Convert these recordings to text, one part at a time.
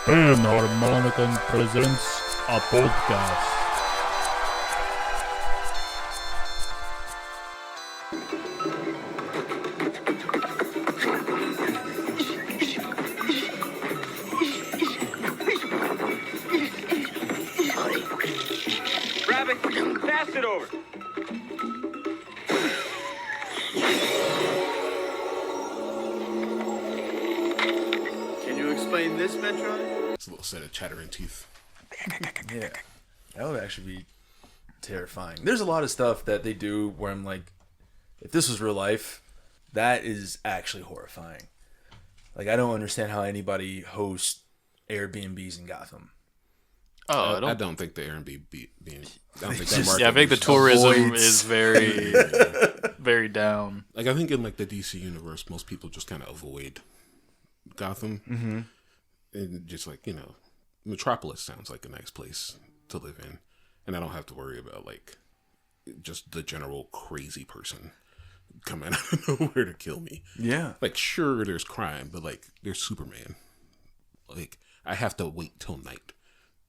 Panharmonicon presents a podcast. Grab it, pass it over. Can you explain this, Metroid? It's a little set of chattering teeth. Yeah, that would actually be terrifying. There's a lot of stuff that they do where I'm like, if this was real life, that is actually horrifying. Like, I don't understand how anybody hosts Airbnbs in Gotham. Oh, I don't think the Airbnb being. I don't think that market. Yeah, I think the is- tourism is very, very down. Like, I think in like the DC universe, most people just kind of avoid Gotham, and just like Metropolis sounds like a nice place to live in, and I don't have to worry about like just the general crazy person coming out of nowhere to kill me. Yeah. Like, sure, there's crime, but like, there's Superman. Like, I have to wait till night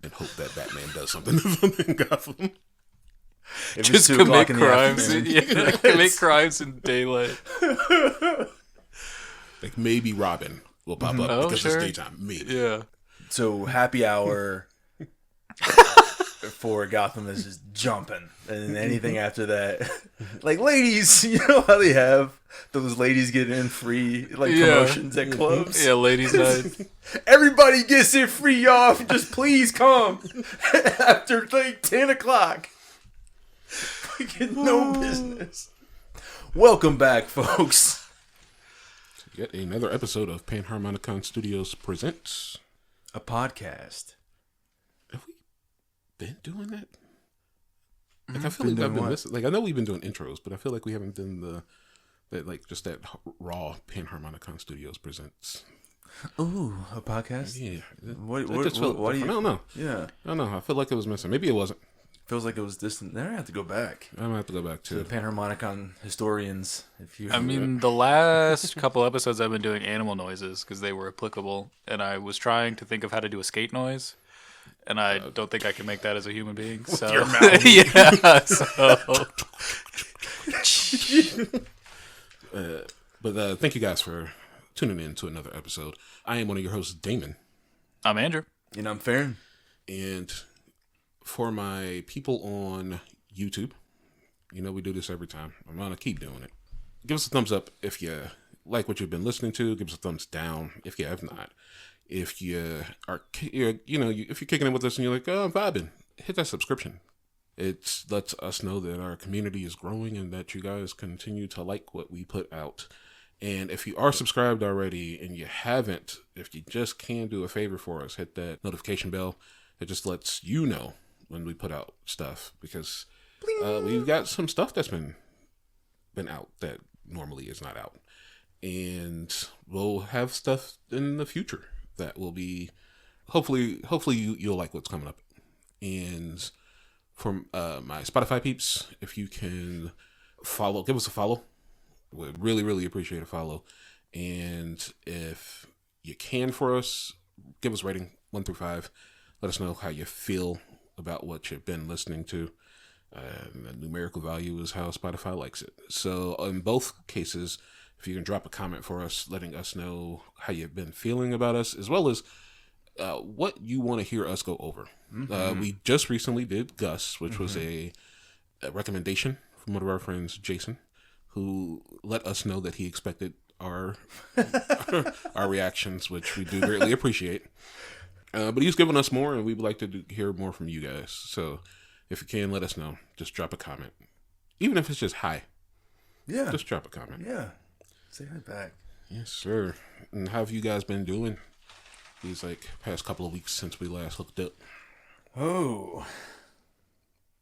and hope that Batman does something in Gotham. If Just 2 commit o'clock in the crimes. afternoon. Commit crimes in daylight. Like, maybe Robin will pop up Oh, because sure. it's daytime. Maybe. Yeah. So happy hour for Gotham is just jumping, and anything after that, like ladies, you know how they have those ladies getting in free like Yeah. promotions at clubs. Yeah, ladies' night. Everybody gets it free, y'all. Just please come after like 10 o'clock. We get no business. Welcome back, folks. Yet another episode of Panharmonicon Studios presents. A podcast. Have we been doing that? Like, I feel Been like I've doing been what? missing. Like, I know we've been doing intros, but I feel like we haven't done that raw Panharmonicon Studios presents. Ooh, a podcast? Yeah. What It do just felt you... different. I don't know. Yeah. I don't know. I feel like it was missing. Maybe it wasn't. Feels like it was distant. Then I have to go back I'm gonna have to go back to the to. Panharmonicon historians. If you, I mean, the last couple episodes I've been doing animal noises because they were applicable, and I was trying to think of how to do a skate noise, and I don't think I can make that as a human being. So your mouth. yeah, so But thank you guys for tuning in to another episode. I am one of your hosts, Damon, I'm Andrew. you know, I'm fair. and for my people on YouTube, we do this every time. I'm gonna keep doing it. Give us a thumbs up if you like what you've been listening to. Give us a thumbs down if you have not. If you are, if you're kicking in with us and you're like, oh, I'm vibing, hit that subscription. It lets us know that our community is growing and that you guys continue to like what we put out. And if you are subscribed already and you haven't, if you just can do a favor for us, hit that notification bell. It just lets you know when we put out stuff, because we've got some stuff that's been out that normally is not out. And we'll have stuff in the future that will be, hopefully you'll like what's coming up. And from my Spotify peeps, if you can give us a follow. Would really, really appreciate a follow. And if you can for us, give us a rating 1 through 5. Let us know how you feel about what you've been listening to. The numerical value is how Spotify likes it. So in both cases, if you can drop a comment for us, letting us know how you've been feeling about us, as well as what you want to hear us go over. We just recently did Gus, which was a recommendation from one of our friends, Jason, who let us know that he expected our our reactions, which we do greatly appreciate. But he's given us more, and we would like to hear more from you guys. So if you can, let us know. Just drop a comment. Even if it's just hi. Yeah. Just drop a comment. Yeah. Say hi back. Yes, sir. And how have you guys been doing these past couple of weeks since we last hooked up? Oh.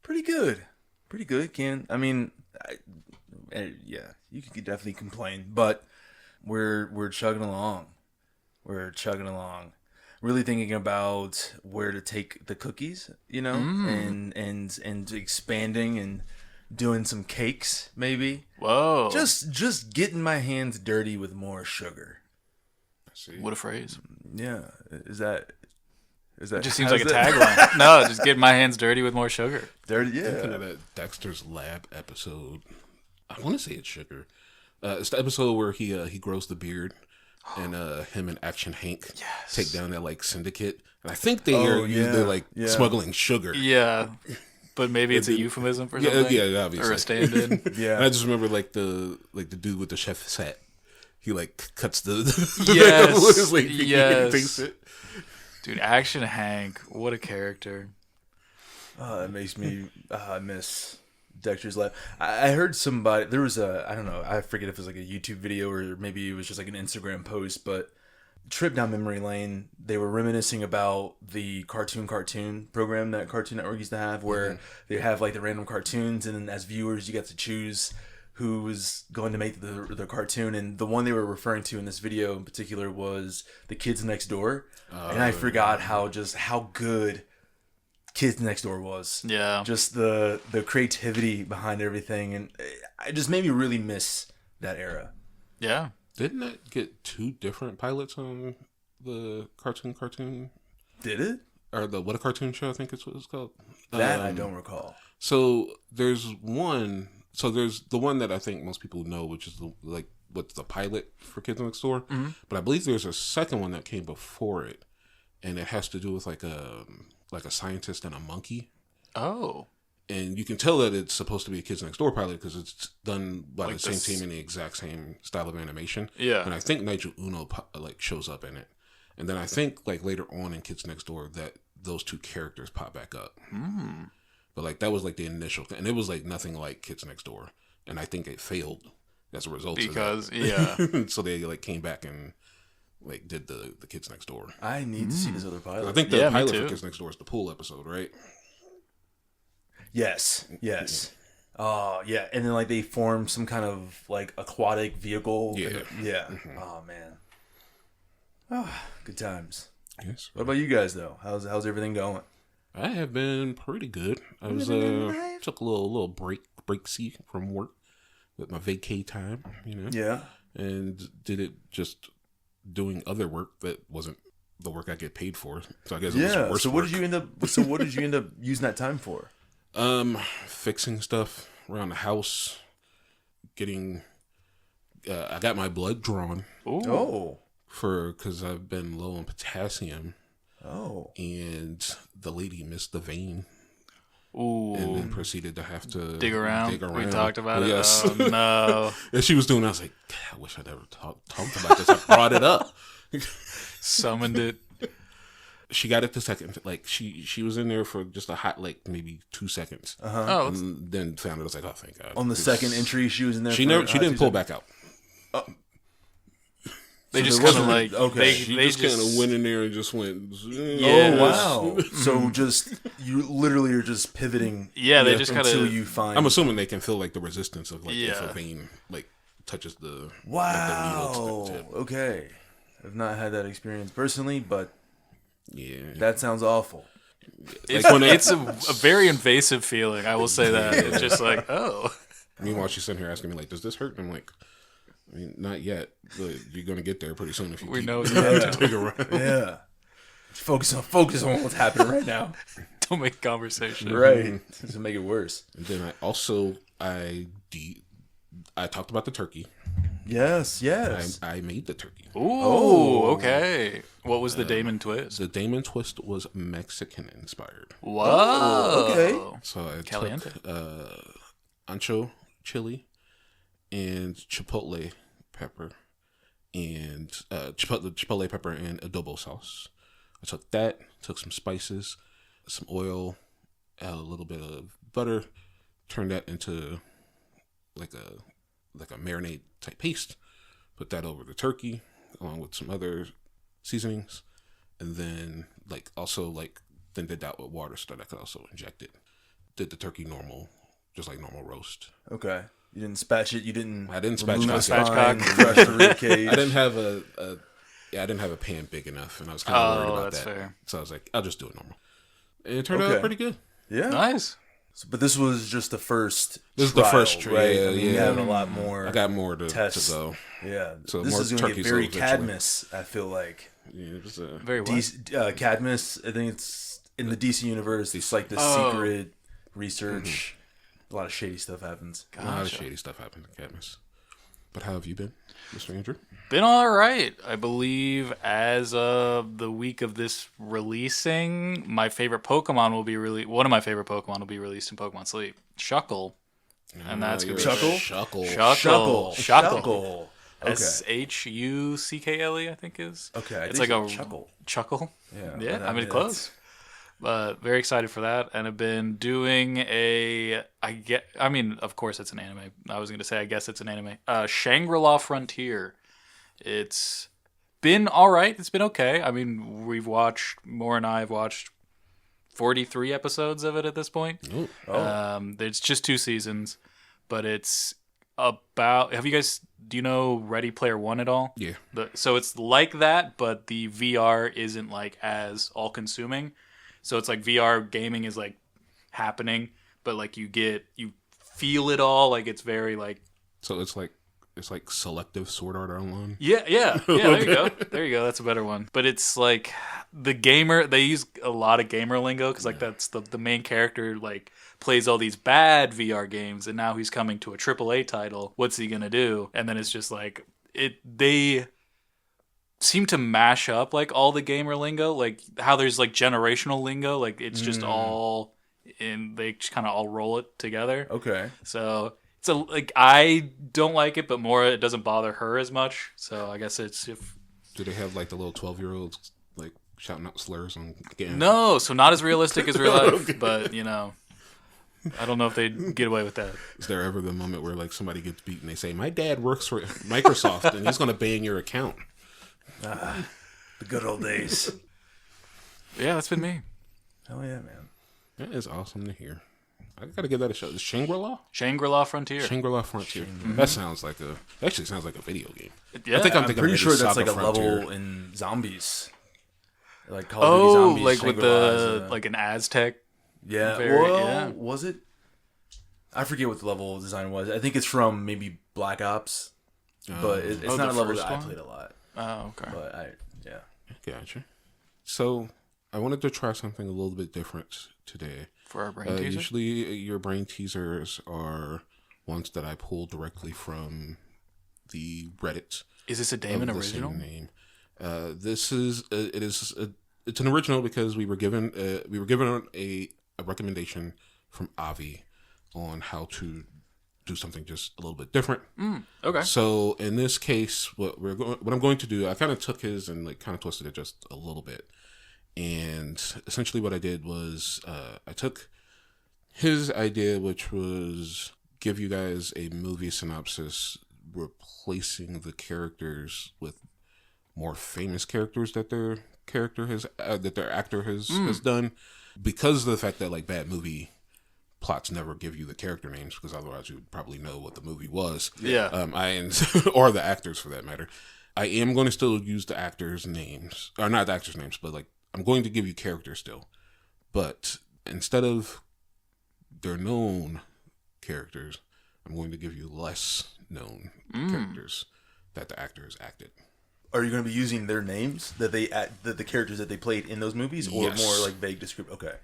Pretty good. Pretty good. Yeah, you could definitely complain, but we're chugging along. We're chugging along. Really thinking about where to take the cookies, and expanding and doing some cakes, maybe. Whoa. Just getting my hands dirty with more sugar. See, What a phrase. Yeah, is that Is that It just seems like a tagline. No, just get my hands dirty with more sugar. Dirty, Thinking yeah. of that Dexter's Lab episode. I want to say it's sugar. It's the episode where he grows the beard, and him and Action Hank take down that like syndicate. And I think they're like smuggling sugar. Yeah. But maybe it's a euphemism for something. Yeah, obviously. Or a stand-in. Yeah. And I just remember like the dude with the chef set. He like cuts the Yes. with his, like, Yes. takes it. Dude, Action Hank. What a character. It makes me miss Dexter's Lab. I heard somebody, there was I don't know, I forget if it was like a YouTube video or maybe it was just like an Instagram post, but trip down memory lane, they were reminiscing about the cartoon program that Cartoon Network used to have, where they have like the random cartoons, and then as viewers you get to choose who was going to make the cartoon. And the one they were referring to in this video in particular was The Kids Next Door. And I forgot how good Kids Next Door was. Yeah. Just the creativity behind everything, and it just made me really miss that era. Yeah. Didn't that get 2 different pilots on the cartoon? Did it? Or the What a Cartoon Show, I think it's what it's called. That I don't recall. So there's one. So there's the one that I think most people know, which is what's the pilot for Kids Next Door. Mm-hmm. But I believe there's a second one that came before it, and it has to do with like a scientist and a monkey. Oh. And you can tell that it's supposed to be a Kids Next Door pilot because it's done by Like the same team in the exact same style of animation. Yeah. And I think Nigel Uno like shows up in it. And then I think like later on in Kids Next Door that those 2 characters pop back up. Mm. But like that was like the initial thing. And it was like nothing like Kids Next Door. And I think it failed as a result of that. Yeah. So they like came back and like did the Kids Next Door. I need to see this other pilot. I think the Yeah, me pilot too. for Kids Next Door is the pool episode, right? Yes. Yeah, and then like they form some kind of like aquatic vehicle. Yeah. Yeah. Oh man. Oh, good times. Yes. What about you guys though? How's everything going? I have been pretty good. I was took a little breaksy from work with my vacay time, Yeah. and did it just doing other work that wasn't the work I get paid for. So I guess it was Yeah. worse So work. what did you end up using that time for? Fixing stuff around the house, getting. I got my blood drawn Ooh. because I've been low on potassium, and the lady missed the vein. Ooh. And then proceeded to have to Dig around. We talked about it. Yes. Oh, no. And she was doing. I was like, God, I wish I'd never talked about this. I brought it up. Summoned it. She got it the second. Like she was in there for just a hot maybe 2 seconds. Oh, And then found it. I was like, oh, thank God. On the second entry, she was in there. She for never. She didn't pull 2 back out. they So just there kind of wasn't- like okay. She they just kind of went in there and just went. Yeah. Oh wow! So just you literally are just pivoting. Yeah, they just kind until of. you find. I'm assuming they can feel like the resistance of like if Yeah. a vein like touches the Wow. like, the needle tip. Okay, I've not had that experience personally, but Yeah. that sounds awful. It's, Like when they- it's a very invasive feeling. I will say that. It's just like, oh. Meanwhile, she's sitting here asking me like, "Does this hurt?" And I'm like, "I mean, not yet, but you're gonna get there pretty soon if you We keep know you Yeah. have to. dig around." Yeah. Focus on what's happening right now. Don't make conversation. Right. To make it worse. And then I talked about the turkey. Yes. Yes. I made the turkey. Ooh, okay. What was the Damon twist? The Damon twist was Mexican inspired. Whoa. okay. So I Caliente. took ancho chili and chipotle pepper and chipotle pepper and adobo sauce. I took that, took some spices, some oil, a little bit of butter, turned that into like a marinade type paste. Put that over the turkey along with some other seasonings, and then then did that with water so that I could also inject it. Did the turkey normal, just like normal roast. Okay. You didn't spatch it. You didn't. I didn't remove spatch the it. spine, Spatchcock. crush the rib cage. I didn't have I didn't have a pan big enough, and I was kind of worried about that's that. fair. So I was like, I'll just do it normal, and it turned Okay. out pretty good. Yeah. Nice. But this was just the first. This is the trial, first trial, right? yeah, I mean, you yeah. have a lot more. I got more to Tests. go. Yeah. So this more is going to turkeys get very eventually. Cadmus. I feel like. Yeah, it was Very what? Cadmus. I think it's in the DC universe. It's like the secret research. A lot of shady stuff happens. a lot of shady stuff happened in Cadmus. But how have you been, Mr. Andrew? Been all right. I believe as of the week of this releasing, my favorite Pokemon will be one of my favorite Pokemon will be released in Pokemon Sleep. Shuckle. And that's you're gonna be Shuckle. Shuckle. Okay. Shuckle, I think is. Okay, I It's think like a chuckle. Yeah, Yeah, I mean close. But very excited for that, and I've been doing of course it's an anime. I was going to say, I guess it's an anime. Shangri-La Frontier. It's been all right. It's been okay. I mean, Moore and I have watched 43 episodes of it at this point. It's just 2 seasons, but it's about. Do you know Ready Player One at all? Yeah. So it's like that, but the VR isn't like as all consuming. So it's like VR gaming is like happening, but like you feel it all. Like it's very like. So it's like selective Sword Art Online. Yeah. There you go. That's a better one. But it's like the gamer. They use a lot of gamer lingo because like that's the main character like plays all these bad VR games, and now he's coming to a AAA title. What's he gonna do? And then it's just like they seem to mash up like all the gamer lingo, like how there's like generational lingo, like it's just all in. They just kind of all roll it together. Okay. So it's I don't like it, but more it doesn't bother her as much. So I guess it's if. Do they have like the little 12-year-olds like shouting out slurs on game? No, so not as realistic as real life, but I don't know if they'd get away with that. Is there ever the moment where like somebody gets beat and they say, "My dad works for Microsoft and he's going to ban your account"? The good old days. Yeah, that's been me. Hell yeah, man. That is awesome to hear. I got to give that a shot. Is Shangri-La? Shangri-La Frontier. Shangri-La Frontier. That sounds like actually sounds like a video game. Yeah, I think I'm thinking Pretty sure that's Saga like a Frontier. level in Zombies. Like Call of Duty Zombies. Like with Shangri-La like an Aztec. Yeah. Yeah. Was it? I forget what the level design was. I think it's from maybe Black Ops, but it's not a the level first that I one? played a lot. Oh, okay. But Gotcha. So I wanted to try something a little bit different today. For our brain teaser? Usually your brain teasers are ones that I pull directly from the Reddit. Is this a Damon of the original? same name. This is it's an original because we were given a recommendation from Avi on how to do something just a little bit different. Okay. So in this case, what I'm going to do, I kind of took his and like kind of twisted it just a little bit. And essentially what I did was I took his idea, which was give you guys a movie synopsis replacing the characters with more famous characters that their actor has done, because of the fact that like bad movie plots never give you the character names, because otherwise you would probably know what the movie was. Yeah. Or the actors for that matter. I am going to still use the actors' names, or not the actors' names, but like I'm going to give you characters still. But instead of their known characters, I'm going to give you less known characters that the actors acted. Are you going to be using their names that the characters that they played in those movies, or Yes. more like vague description? Okay.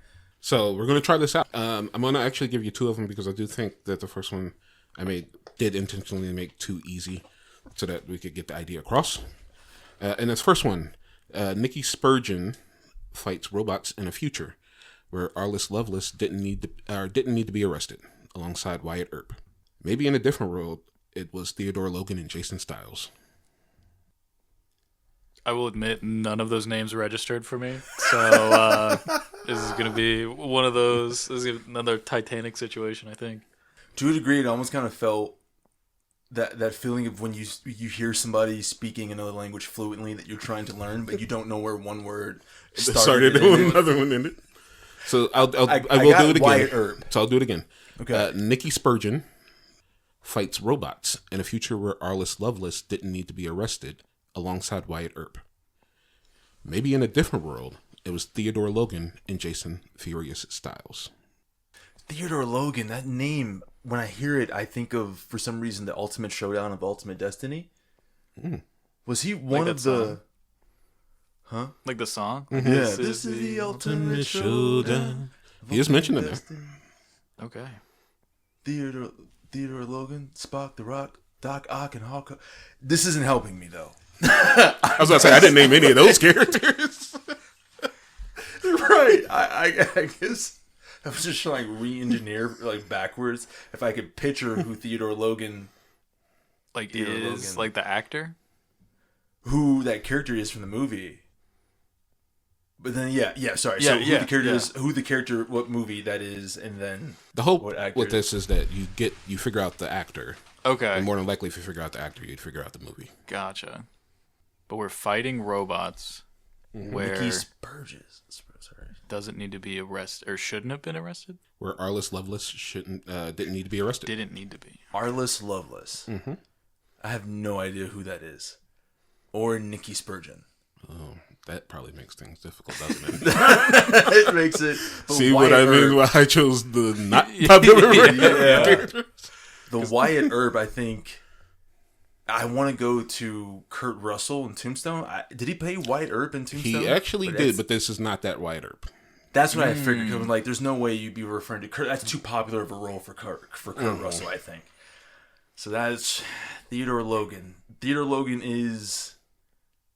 So we're going to try this out. I'm going to actually give you 2 of them because I do think that the first one I did intentionally make too easy so that we could get the idea across. And this first one, Nikki Spurgeon fights robots in a future where Arliss Lovelace didn't need to be arrested alongside Wyatt Earp. Maybe in a different world, it was Theodore Logan and Jason Styles. I will admit none of those names registered for me. So this is going to be one of those. This is another Titanic situation, I think. To a degree, it almost kind of felt that feeling of when you hear somebody speaking another language fluently that you're trying to learn, but you don't know where one word started and ended. Another one ended. So I will do it again. Wyatt Earp. So I'll do it again. Okay. Nikki Spurgeon fights robots in a future where Arliss Lovelace didn't need to be arrested alongside Wyatt Earp. Maybe in a different world, it was Theodore Logan and Jason Furious Styles. Theodore Logan, that name, when I hear it, I think of, for some reason, the Ultimate Showdown of Ultimate Destiny. Was he one of the... Huh? Like the song? Yeah. This is the ultimate showdown. He is mentioned in there. Okay. Theodore Logan, Spock, The Rock, Doc Ock, and Hawk. This isn't helping me though. I was about to say I didn't name any of those characters. Right. I guess I was just trying to like re-engineer like backwards if I could picture who Theodore Logan, Like Theodore is Logan. like the actor? who that character is from the movie. But then sorry. Yeah, So who the character yeah. is, who the character, what movie that is, and then The hope What actor? with this is that you figure out the actor. Okay. And more than likely, if you figure out the actor, you'd figure out the movie. Gotcha. But we're fighting robots where Nikki Spurges. Sorry. doesn't need to be arrested or shouldn't have been arrested. Where Arliss Lovelace didn't need to be arrested. Didn't need to be. Arliss Lovelace. Mm-hmm. I have no idea who that is. Or Nikki Spurgeon. Oh, that probably makes things difficult, doesn't it? It makes it. but See what Wyatt I mean? Earp- Why I chose the not popular characters? The Wyatt Earp, I think. I want to go to Kurt Russell in Tombstone. Did he play Wyatt Earp in Tombstone? He actually But did, that's- but this is not that Wyatt Earp. That's what I figured. 'Cause I'm like, there's no way you'd be referring to Kurt. That's too popular of a role for Kurt Russell, I think. So that's Theodore Logan. Theodore Logan is.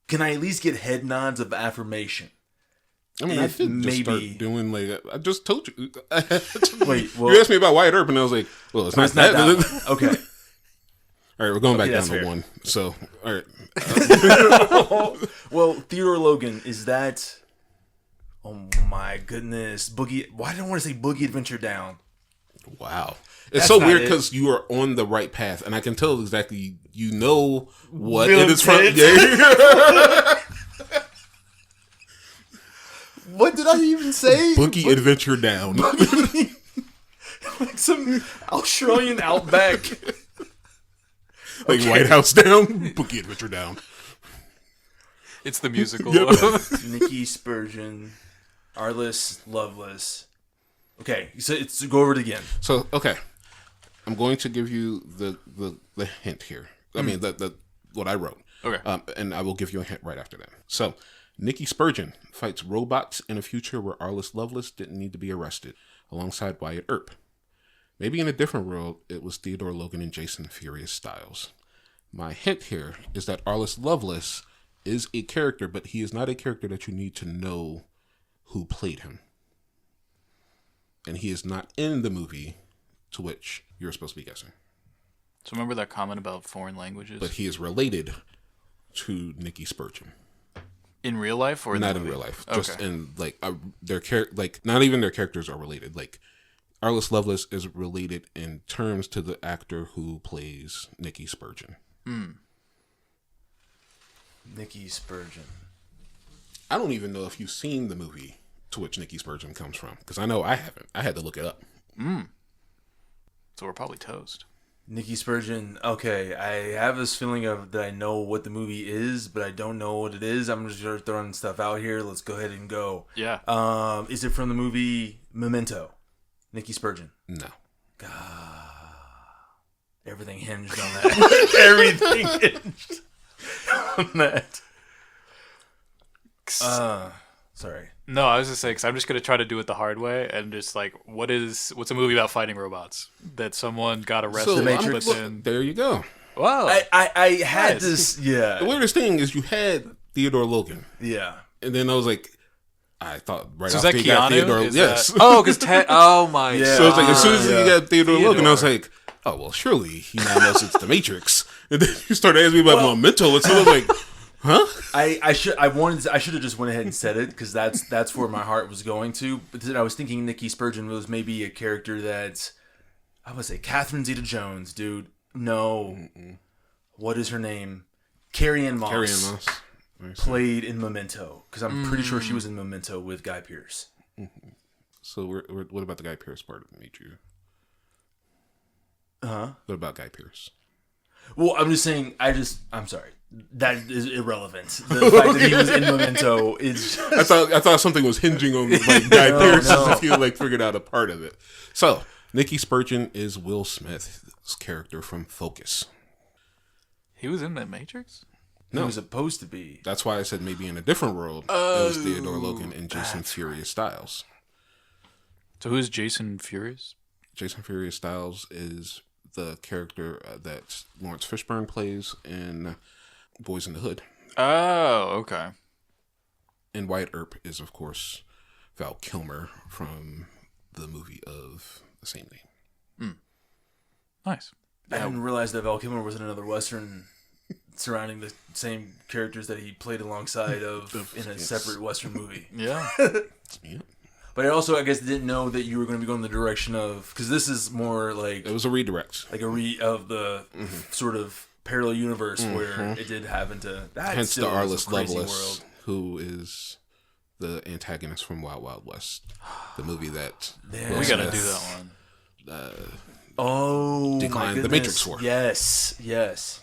Can I at least get head nods of affirmation? I mean, I If did just maybe- start doing like I just told you. Wait, well, You asked me about Wyatt Earp, and I was like, "Well, it's not it's not that." that one. Okay. All right, we're going back Okay, down that's to fair. one. So, all right, Well, Theodore Logan, is that... Oh my goodness. Boogie... Why did I want to say Boogie Adventure Down? wow, it's That's so not weird it. because you are on the right path, and I can tell exactly you know what Bill it is from. Tate. Yeah. What did I even say? Boogie Adventure Down. Like some Australian outback. Like White House Down, Boogie Adventure Down. It's the musical. Nikki Spurgeon, Arliss Lovelace. Okay, so it's go over it again. So, okay, I'm going to give you the hint here. I mean, the what I wrote. Okay. And I will give you a hint right after that. So, Nikki Spurgeon fights robots in a future where Arliss Lovelace didn't need to be arrested, alongside Wyatt Earp. Maybe in a different world, it was Theodore Logan and Jason Furious Styles. My hint here is that Arliss Lovelace is a character, but he is not a character that you need to know who played him. And he is not in the movie to which you're supposed to be guessing. So remember that comment about foreign languages? But he is related to Nikki Spurgeon. In real life or in Not the in movie? real life. Okay. Just in like not even their characters are related. Like Arliss Lovelace is related in terms to the actor who plays Nikki Spurgeon. Nikki Spurgeon. I don't even know if you've seen the movie to which Nikki Spurgeon comes from, because I know I haven't. I had to look it up. So we're probably toast. Nikki Spurgeon. Okay, I have this feeling of that I know what the movie is, but I don't know what it is. I'm just throwing stuff out here. Let's go ahead and go. Yeah. Is it from the movie Memento? Nikki Spurgeon. No. Everything hinged on that. Everything hinged on that. Sorry. No, I was just saying, because I'm just going to try to do it the hard way and just like, what's a movie about fighting robots? That someone got arrested, So but then... there you go. Whoa. I had Nice. this. The Yeah. weirdest thing is you had Theodore Logan, Yeah. and then I was like, I thought right So is off that you got Keanu? Theodore. Is Yes. that- Oh, because oh my Yeah. So it's like as soon as Yeah. you got Theodore Logan, I was Theodore. like, oh well, surely he now knows it's the Matrix. And then you started asking me about Memento, and so I was like, huh? I should have just went ahead and said it because that's where my heart was going to. But then I was thinking Nikki Spurgeon was maybe a character that I would say Catherine Zeta-Jones, dude. No, what is her name? Carrie-Anne Moss. Carrie-Anne Moss. Played in Memento because I'm pretty sure she was in Memento with Guy Pearce. So what about the Guy Pearce part of Meet You? Huh? What about Guy Pearce? Well, I'm just saying. I'm sorry. That is irrelevant. The fact that he was in Memento is. I thought something was hinging on like Guy Pearce if you like figured out a part of it. So Nikki Spurgeon is Will Smith's character from Focus. He was in that Matrix? he was supposed to be. That's why I said maybe in a different world, it was Theodore Logan and Jason Furious Styles. So who's Jason Furious? Jason Furious Styles is the character that Lawrence Fishburne plays in Boys in the Hood. Oh, okay. And Wyatt Earp is, of course, Val Kilmer from the movie of the same name. Nice. I didn't realize that Val Kilmer was in another Western surrounding the same characters that he played alongside of in a separate Western movie. Yeah. Yeah. But I also, I guess, didn't know that you were going to be going the direction of, because this is more like It was a redirect. like of the sort of parallel universe where it did happen to. That Hence the still is a Arliss crazy Lovelace, who is the antagonist from Wild Wild West, the movie that Yeah. We got to do that one. Oh, Decline my the goodness. Matrix for. Yes.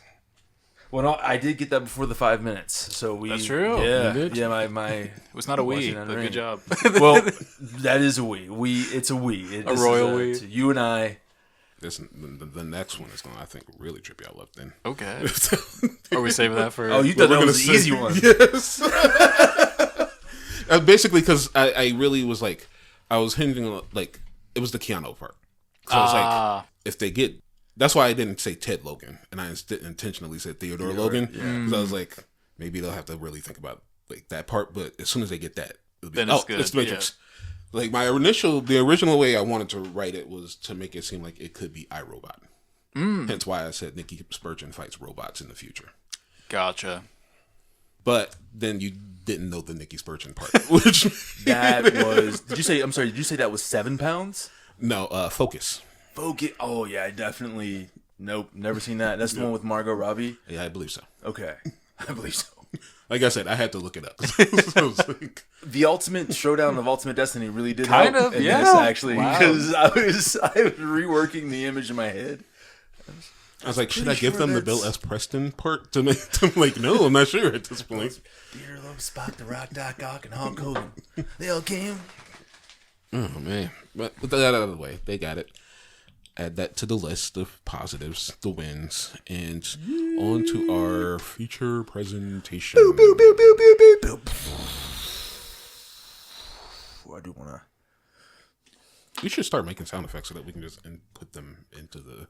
Well, no, I did get that before the 5 minutes, so we. That's true. Yeah, You did? yeah. My It was not a Watching we, that but ring. good job. well, that is a we. It's a we. A royal we. You and I. the next one is going to, I think, really trip you out left then. Okay. Are we saving that for... Oh, you thought that was the easy one. Yes. Basically, because I really was like, I was hinging on, like, it was the Keanu part. So I was like, if they get, that's why I didn't say Ted Logan, and I intentionally said Theodore Logan, because I was like, maybe they'll have to really think about like that part. But as soon as they get that, it'll be, Then it's good, it's the Matrix. Like the original way I wanted to write it was to make it seem like it could be iRobot. Hence why I said Nikki Spurgeon fights robots in the future. Gotcha. But then you didn't know the Nikki Spurgeon part, which That was. Did you say? I'm sorry. Did you say that was 7 pounds? no Focus. Focus. Oh yeah, I definitely. Nope, never seen that. That's the one with Margot Robbie. Yeah, I believe so. Okay, I believe so. Like I said, I had to look it up. So it was like, The Ultimate Showdown of Ultimate Destiny really did Kind help of, in yeah. this, actually, Wow. because I was reworking the image in my head. I was like, should I pretty give sure them the that's- Bill S. Preston part to make them like? No, I'm not sure at this point. Peter Lowe, Spock, The Rock, Doc Ock, and Hulk Hogan. They all came. Oh man! But with that out of the way, they got it. Add that to the list of positives, the wins, and on to our feature presentation. Boop, boop, boop, boop, boop, boop, boop. I do want to. We should start making sound effects so that we can just put them into the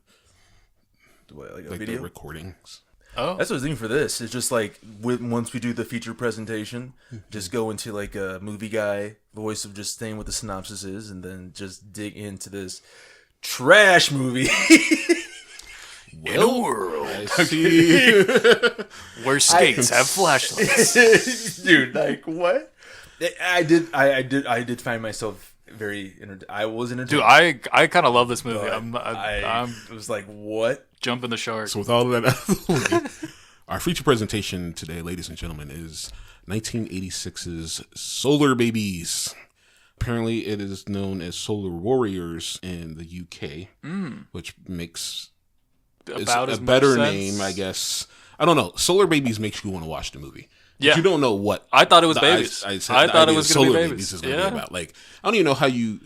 What, like a like video? the recordings. Oh. That's what I was thinking for this. It's just like once we do the feature presentation, just go into like a movie guy voice of just saying what the synopsis is, and then just dig into this trash movie. Well, world. I see. Where skates have flashlights. Dude, like what? I did find myself very I was entertained. Dude, I kind of love this movie. But I'm I was like, what? jumping the shark. So with all of that out of the way, our feature presentation today, ladies and gentlemen, is 1986's Solar Babies. Apparently, it is known as Solar Warriors in the UK, which makes About a as better much name, sense. I guess. I don't know. Solar Babies makes you want to watch the movie. But Yeah. you don't know what. I thought it was the- babies. I said I the thought it idea was of gonna be Solar babies. is going to Yeah. be about. Like, I don't even know how you.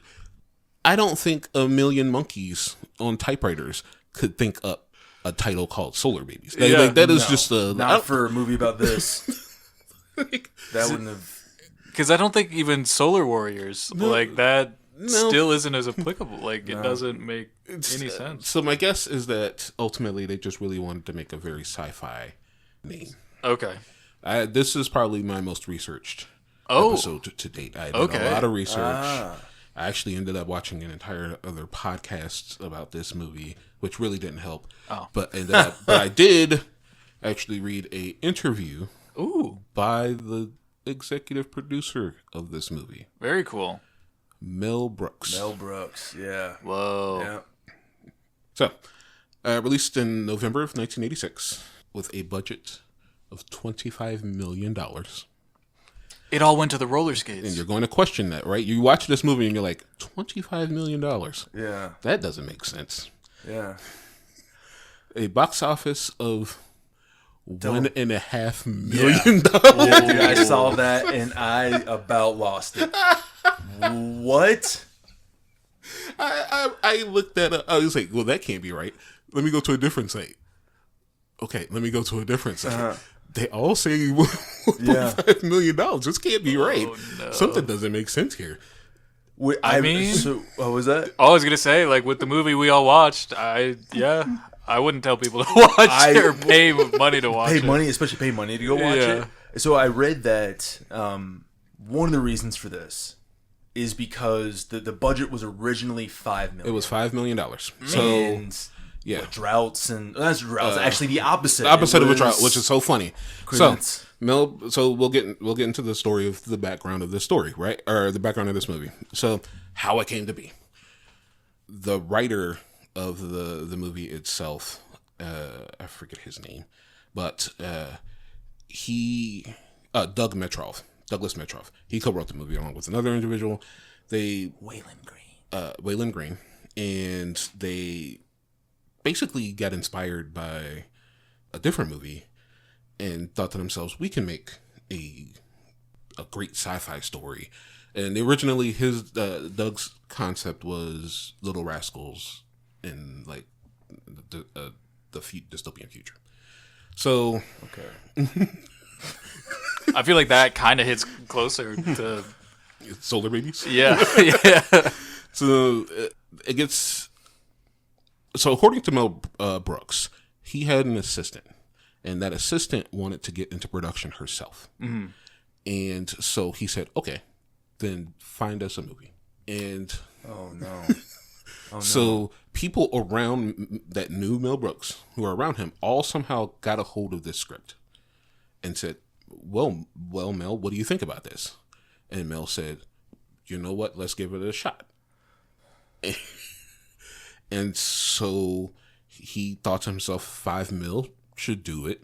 I don't think a million monkeys on typewriters could think up a title called Solar Babies. Like, Yeah. like, that is No, just a. I not don't- for a movie about this. like, That wouldn't have. Because I don't think even Solar Warriors like that No. still isn't as applicable. Like it doesn't make any sense. So my guess is that ultimately they just really wanted to make a very sci-fi name. Okay. This is probably my most researched Oh. episode to date. I did Okay. a lot of research. I actually ended up watching an entire other podcast about this movie, which really didn't help. Oh. But I did actually read a interview Ooh. by the executive producer of this movie, Very cool. Mel Brooks. Mel Brooks, yeah. Whoa. Yeah. So, released in November of 1986 with a budget of $25 million. It all went to the roller And skates. you're going to question that, right? You watch this movie and you're like, $25 million? Yeah. That doesn't make sense. Yeah. A box office of $1.5 million. Yeah, dude, I saw that and I about lost it. What? I looked that up. I was like, well, that can't be right. Let me go to a different site. Okay, let me go to a different site. They all say $1.5 million. This can't be right. no. Something doesn't make sense here. Wait, I mean- so what was that? I was gonna say, like with the movie we all watched, I wouldn't tell people to watch it or pay money to watch it. Pay money, especially pay money to go watch Yeah. it. So I read that one of the reasons for this is because the budget was originally $5 million. It was $5 million. So And yeah, droughts and that's droughts. Actually, the opposite. the opposite It of a was drought, which is so funny. credence. So we'll get into the story of the background of this story, right? Or the background of this movie. So how it came to be. The writer of the movie itself, I forget his name, but Douglas Metroff. He co-wrote the movie along with another individual. Waylon Green, and they basically got inspired by a different movie and thought to themselves, we can make a great sci-fi story. And originally Doug's concept was Little Rascals in like the dystopian future. So Okay. I feel like that kind of hits closer to Solar Babies. yeah. Yeah. So it gets. So according to Mel Brooks, he had an assistant, and that assistant wanted to get into production herself. Mm-hmm. And so he said, "Okay, then find us a movie." And Oh no. so people around that knew Mel Brooks, who were around him, all somehow got a hold of this script and said, "Well, Mel, what do you think about this?" And Mel said, "You know what? Let's give it a shot." And so he thought to himself, $5 million should do it.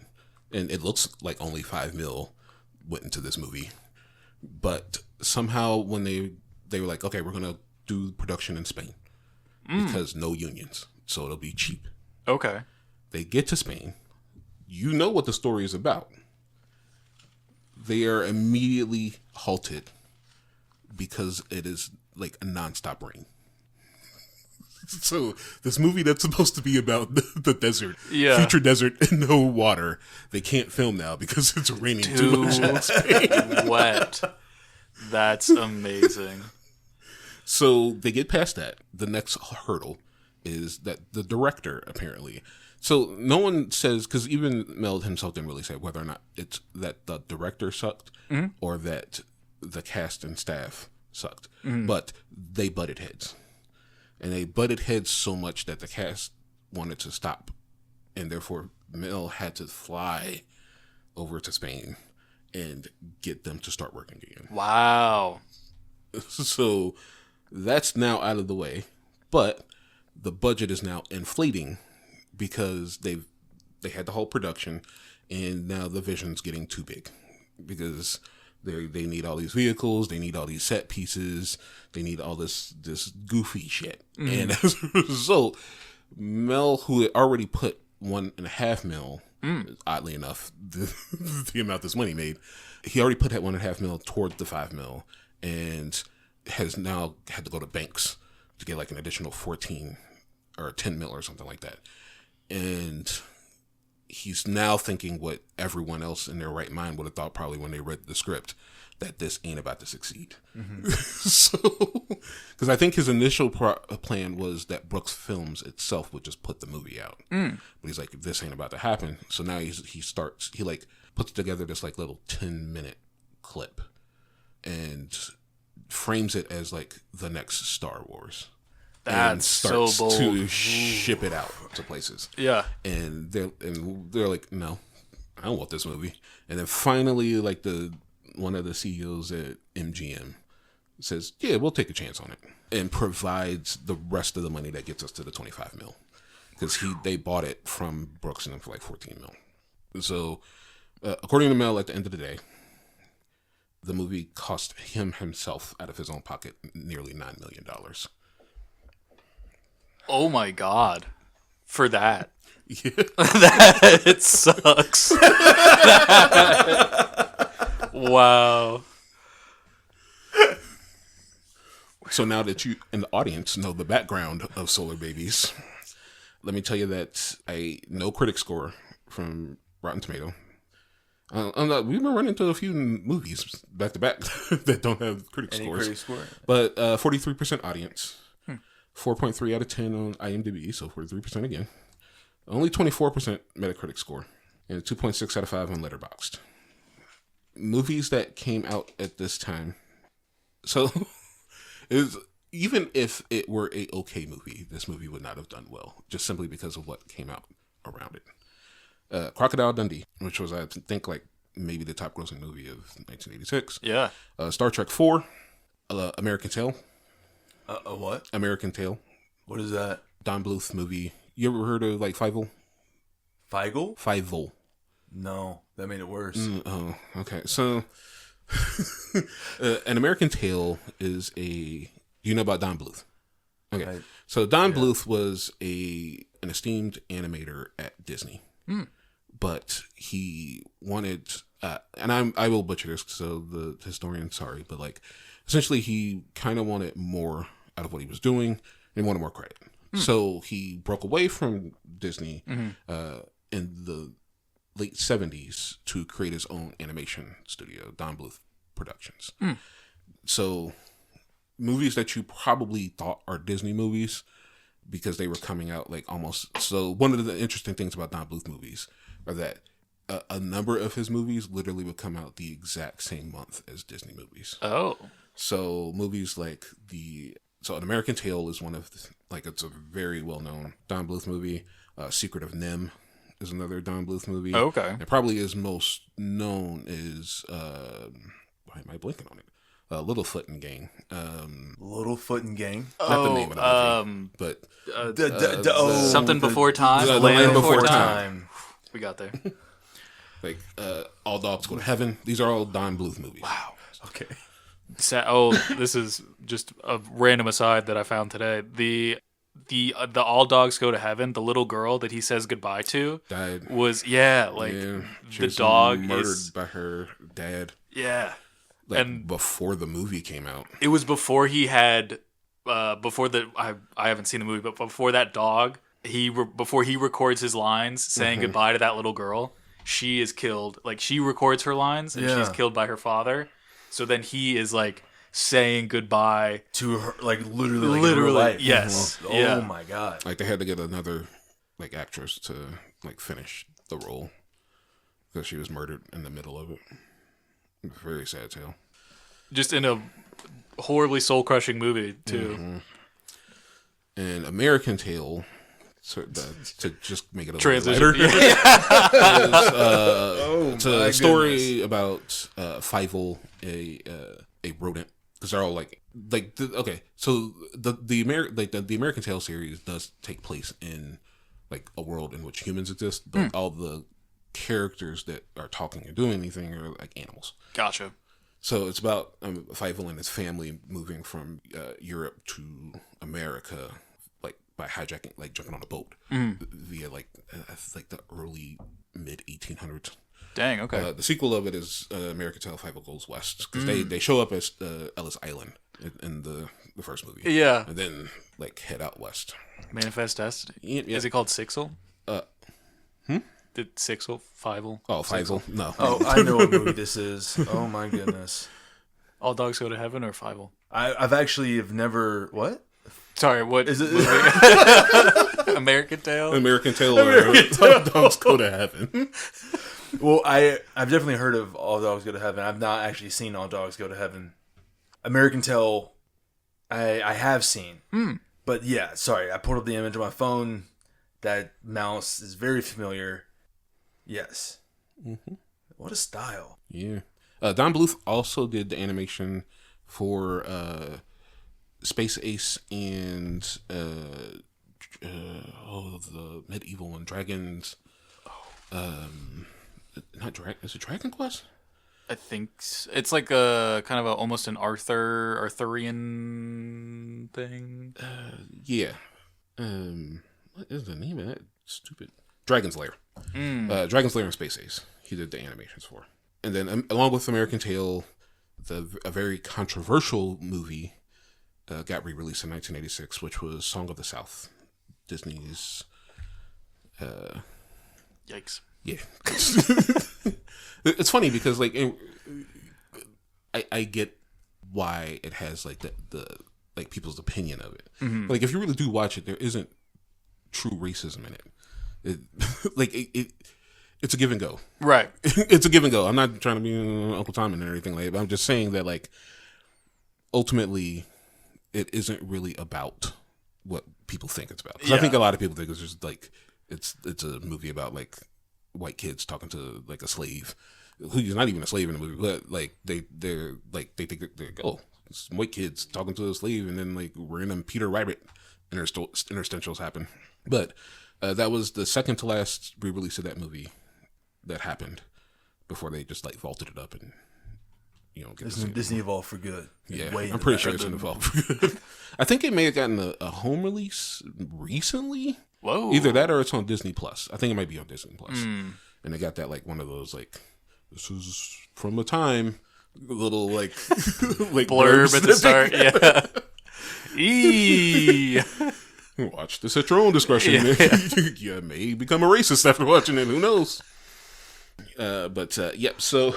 And it looks like only $5 million went into this movie. But somehow when they were like, okay, we're going to do production in Spain because no unions. So it'll be cheap. Okay. They get to Spain. You know what the story is about. They are immediately halted because it is like a nonstop rain. So this movie that's supposed to be about the desert, future desert and no water, they can't film now because it's raining too much in Spain. Wet. That's amazing. So they get past that. The next hurdle is that the director apparently. So no one says, because even Mel himself didn't really say whether or not it's that the director sucked or that the cast and staff sucked, but they butted heads. And they butted heads so much that the cast wanted to stop. And therefore, Mel had to fly over to Spain and get them to start working again. Wow. So that's now out of the way. But the budget is now inflating because they had the whole production. And now the vision's getting too big. Because they need all these vehicles, they need all these set pieces, they need all this goofy shit. And as a result, Mel, who had already put $1.5 million, oddly enough, the amount this money made, he already put that $1.5 million towards the $5 million, and has now had to go to banks to get like an additional 14 or 10 mil or something like that. And he's now thinking what everyone else in their right mind would have thought probably when they read the script, that this ain't about to succeed. So, because I think his initial plan was that Brooks Films itself would just put the movie out. But he's like, this ain't about to happen. So now he puts together this like little 10-minute clip and frames it as like the next Star Wars. That's so bold. To ship it out to places. Yeah. And they're like, no, I don't want this movie. And then finally, like one of the CEOs at MGM says, yeah, we'll take a chance on it, and provides the rest of the money that gets us to the 25 mil, because they bought it from Brooks and them for like 14 mil. So according to Mel, at the end of the day, the movie cost himself out of his own pocket nearly $9 million. Oh my God. For that. Yeah. It sucks. Wow. So now that you in the audience know the background of Solar Babies, let me tell you that no critic score from Rotten Tomato. We've been running into a few movies back to back that don't have critic Any scores. critic score? But 43% audience, 4.3 out of 10 on IMDb, so 43% again. Only 24% Metacritic score, and 2.6 out of 5 on Letterboxd. Movies that came out at this time. So, even if it were a okay movie, this movie would not have done well, just simply because of what came out around it. Crocodile Dundee, which was, I think, like maybe the top grossing movie of 1986. Yeah. Star Trek 4, American Tail. What? American Tail. What is that? Don Bluth movie. You ever heard of like Fievel? Feigl? Fievel. No, that made it worse. Oh, okay. So, An American Tail is a. You know about Don Bluth? Okay. So Don Bluth was an esteemed animator at Disney. But he wanted, and I will butcher this, so the historian, sorry, but like, essentially he kind of wanted more out of what he was doing and wanted more credit. So he broke away from Disney in the late 70s to create his own animation studio, Don Bluth Productions. So movies that you probably thought are Disney movies, because they were coming out like almost. So one of the interesting things about Don Bluth movies are that a number of his movies literally would come out the exact same month as Disney movies. Oh. So movies like An American Tail is one of it's a very well known Don Bluth movie. Secret of Nim is another Don Bluth movie. Oh, okay. And probably is most known is why am I blanking on it? Littlefoot and Gang. Littlefoot and Gang? Not the name of the movie, but Something Before Time. The Land Before Time. We got there. Like All Dogs Go to Heaven. These are all Don Bluth movies. Wow. Okay. This is just a random aside that I found today. The All Dogs Go to Heaven, the little girl that he says goodbye to Died. was She the was dog murdered is by her dad. yeah. And before the movie came out. It was before he had I haven't seen the movie, but before that dog, before he records his lines saying goodbye to that little girl, she is killed. Like, she records her lines and she's killed by her father. So then he is like saying goodbye to her, like literally in real life. Yes. Oh my god. Like, they had to get another like actress to like finish the role because she was murdered in the middle of it. Very sad tale. Just in a horribly soul-crushing movie too. And American Tail, to just make it a Transition. little lighter, it's a story about Fievel, a rodent, because they're all like okay. So the American Tail series does take place in like a world in which humans exist, but all the characters that are talking or doing anything are like animals. Gotcha. So it's about Fievel and his family moving from Europe to America, like by hijacking, like jumping on a boat via like the early mid 1800s. Dang. Okay. The sequel of it is American Tail Fievel Goes West, because they show up as Ellis Island in the first movie. Yeah. And then like head out west. Manifest Destiny. Yeah. Is it called Sixel? Did Sixel? Fievel? Oh, Fievel? No. Oh, I know what movie this is. Oh my goodness. All Dogs Go to Heaven or Fievel? I've actually never. What? Sorry, what Is it? American Tail? American Tail or Dogs Go to Heaven. Well, I've definitely heard of All Dogs Go to Heaven. I've not actually seen All Dogs Go to Heaven. American Tail, I have seen. But yeah, sorry, I pulled up the image on my phone. That mouse is very familiar. Yes. What a style. Yeah. Don Bluth also did the animation for Space Ace and the medieval and dragons. Not Dragon. Is it Dragon Quest? I think it's like a kind of almost an Arthurian thing. Yeah. What is the name of that? Stupid. Dragon's Lair. Dragon's Lair and Space Ace. He did the animations for. And then, along with American Tail, a very controversial movie got re-released in 1986, which was Song of the South. Disney's. Yikes. Yeah. It's funny because like I get why it has like the like people's opinion of it. Mm-hmm. Like if you really do watch it, there isn't true racism in it. It's a give and go. Right. It's a give and go. I'm not trying to be Uncle Tom and anything like that, but I'm just saying that like ultimately it isn't really about what people think it's about. 'Cause I think a lot of people think it's just like it's a movie about like white kids talking to like a slave who's not even a slave in the movie, but like they think they're like, oh, some white kids talking to a slave, and then like random Peter Rabbit interstitials happen. But that was the second to last re-release of that movie that happened before they just like vaulted it up and Disney evolved for good. Yeah, Way I'm pretty into sure that. it's involved for good. I think it may have gotten a home release recently. Whoa. Either that or it's on Disney Plus. I think it might be on Disney Plus. And they got that like one of those like, this is from a time, little like like blurb at the start. Yeah. Eee. Watch this at your own discretion. You may become a racist after watching it. Who knows? Yep. So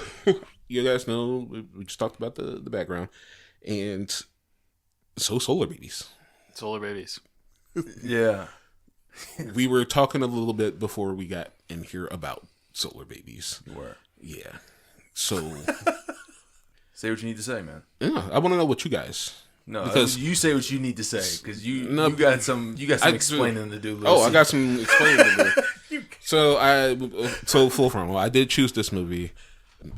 you guys know we just talked about the background, and so Solar Babies. Solar Babies. Yeah. We were talking a little bit before we got in here about Solar Babies. You were. Yeah. So Say what you need to say, man. yeah, I want to know what you guys. No, Because- you say what you need to say because you No, got some explaining to do. Lucy. Oh, I got some explaining to do. So full frontal. I did choose this movie.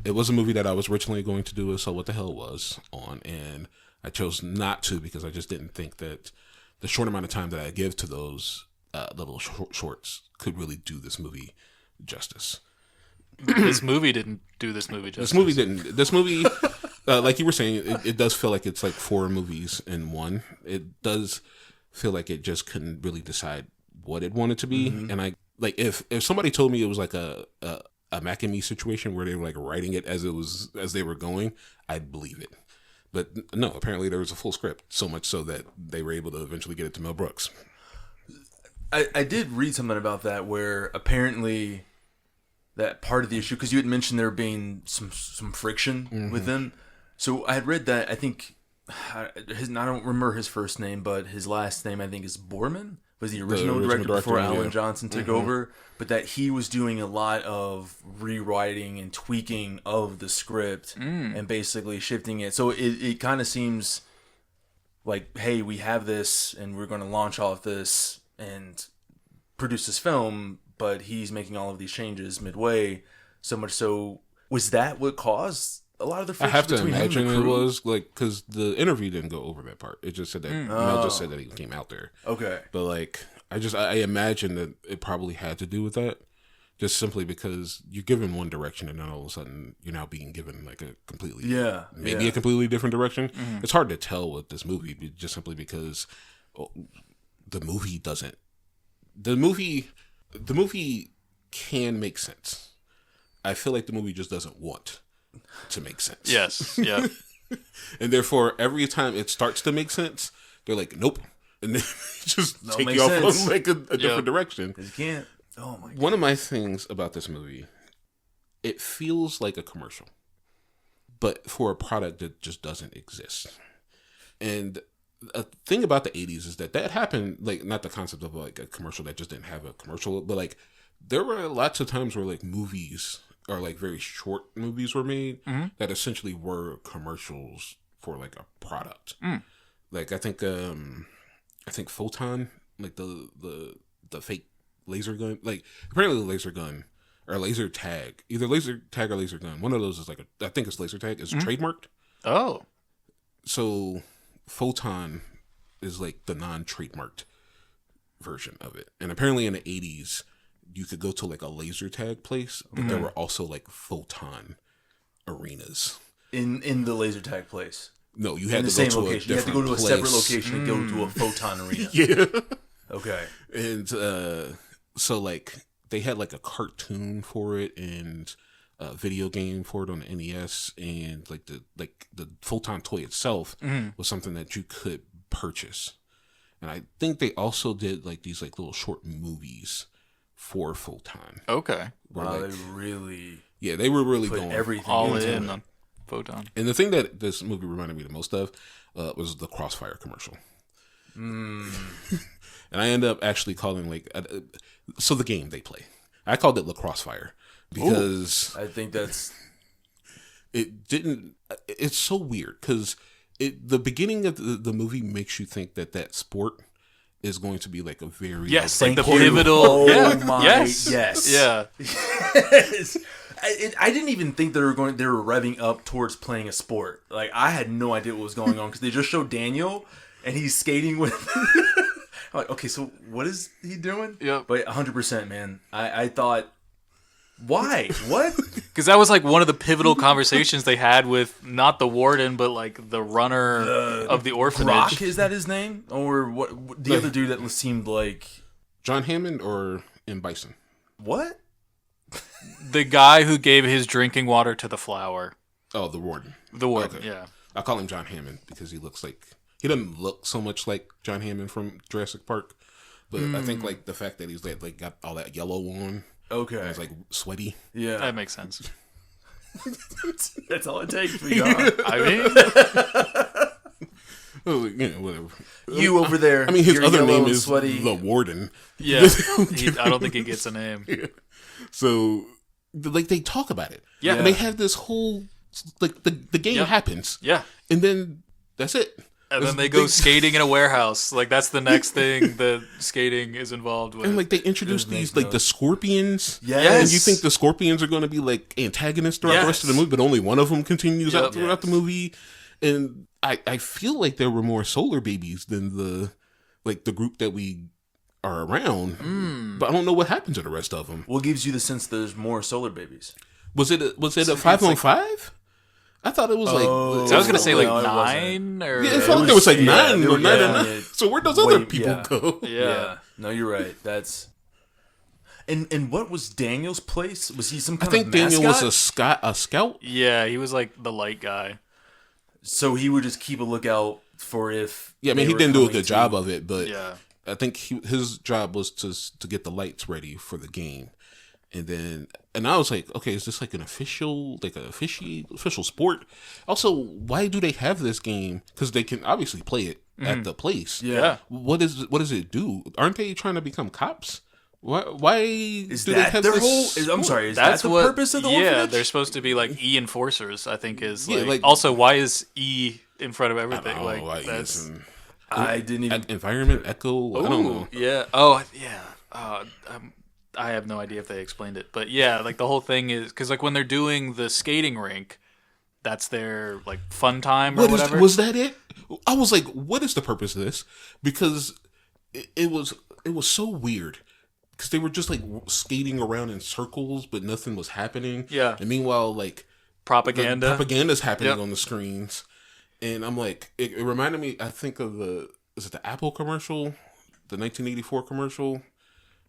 It was a movie that I was originally going to do a So What the Hell Was on, and I chose not to because I just didn't think that the short amount of time that I give to those little shorts could really do this movie justice. This movie didn't do this movie justice. This movie didn't. This movie, like you were saying, it does feel like it's like 4 movies in one. It does feel like it just couldn't really decide what it wanted to be. And I like if somebody told me it was like a Mac and Me situation where they were like writing it as they were going, I'd believe it. But no, apparently there was a full script, so much so that they were able to eventually get it to Mel Brooks. I did read something about that where apparently that part of the issue, because you had mentioned there being some friction with them. So I had read that, I think, I don't remember his first name, but his last name I think is Borman, was the original director before Alan Johnson took over, but that he was doing a lot of rewriting and tweaking of the script and basically shifting it. So it kind of seems like, hey, we have this and we're going to launch off this and produce this film, but he's making all of these changes midway. So much so, was that what caused a lot of the I friction have to between him and imagine the it crew? was like because the interview didn't go over that part. It just said that Mel just said that he came out there. Okay. But like I imagine that it probably had to do with that, just simply because you're given one direction and then all of a sudden you're now being given like a completely maybe a completely different direction. It's hard to tell with this movie, just simply because the movie can make sense. I feel like the movie just doesn't want to make sense. Yes. Yeah. And therefore, every time it starts to make sense, they're like, nope. And then just Don't take make you off sense. on like a different direction. 'Cause you can't. Oh my god. One of my things about this movie, it feels like a commercial, but for a product that just doesn't exist. And a thing about the 80s is that happened, like, not the concept of like a commercial that just didn't have a commercial, but like there were lots of times where like movies or like very short movies were made that essentially were commercials for like a product. Like I think Photon, like the fake laser gun, like apparently the laser gun or laser tag, either laser tag or laser gun, one of those is like I think it's laser tag, is trademarked. Oh. So Photon is like the non-trademarked version of it. And apparently in the 80s, you could go to like a laser tag place, but there were also like Photon arenas. In the laser tag place. No, you In had the to go same to location. a You have to go different to a separate place. location and go to a photon arena. Yeah. Okay. And so like they had like a cartoon for it and a video game for it on the NES, and like the Photon toy itself was something that you could purchase. And I think they also did like these like little short movies for full time. Okay. Wow, they really they were really put going everything All into in it. on Photon. And the thing that this movie reminded me the most of was the Crossfire commercial. And I end up actually calling so the game they play. I called it LaCrosse-Fire because I think that's it didn't. It's so weird because the beginning of the movie makes you think that sport is going to be like a very Yes, like, like the you. pivotal. Oh yeah. my- yes. yes. Yeah. Yes. I didn't even think they were revving up towards playing a sport. Like I had no idea what was going on because they just showed Daniel and he's skating with. I'm like, okay, so what is he doing? Yep. But 100%, man. I thought, why? What? Because that was like one of the pivotal conversations they had with not the warden, but like the runner of the orphanage. Brock, is that his name? Or what? The other dude that seemed like John Hammond or M. Bison. what? The guy who gave his drinking water to the flower. Oh, the warden. The warden, Okay. yeah. I call him John Hammond because he doesn't look so much like John Hammond from Jurassic Park, but I think like the fact that he's like got all that yellow on, Okay. and he's like sweaty. Yeah. That makes sense. That's all it takes for you. Huh? I mean, Oh, whatever. You over there. I mean, his you're other yellow name and is sweaty. the warden. yeah. I don't think he gets a name. So, like, they talk about it. Yeah. And they have this whole, like, the game Yeah. happens. Yeah. And then that's it. And then they go skating in a warehouse. Like, that's the next thing that skating is involved with. And, like, they introduce Doesn't these, make like, the scorpions. Yes. And you think the scorpions are going to be, like, antagonists throughout the rest of the Yes. movie, but only one of them continues Yep. out throughout the movie. And I feel like there were more solar babies than the group that we are around. But I don't know what happened to the rest of them. What gives you the sense there's more solar babies? Was it a 5-on-5? I thought it was like. So I was going to say, like, No, it wasn't. 9 or... Yeah, it felt like there was like 9 they or were 9 or doing 9. it So where'd those other way- people yeah. go? Yeah. No, you're right. That's and what was Daniel's place? Was he some I kind think of Daniel was mascot? a scout. Yeah, he was, like, the light guy. So he would just keep a lookout for if. Yeah, I mean, they he were didn't do a coming good to- job of it, but Yeah. I think his job was to get the lights ready for the game. And I was like, okay, is this like an official sport? Also, why do they have this game? Because they can obviously play it at the place. Yeah. What does it do? Aren't they trying to become cops? Why Is do that they have their this whole? I'm sport? sorry. Is That's that the what, purpose of the yeah, orphanage? they're supposed to be, like, E-enforcers, I think is, Yeah, like... like- Also, why is E in front of I everything? don't know why Like, he that's... is in- I didn't even. environment echo. I don't know. Yeah. Oh, yeah. I have no idea if they explained it, but yeah, like the whole thing is because like when they're doing the skating rink, that's their like fun time or whatever. Was that it? I was like, what is the purpose of this? Because it was so weird. Because they were just like skating around in circles, but nothing was happening. Yeah. And meanwhile, like propaganda? propaganda's happening Yep. on the screens, and I'm like, it reminded me. I think of is it the Apple commercial, the 1984 commercial?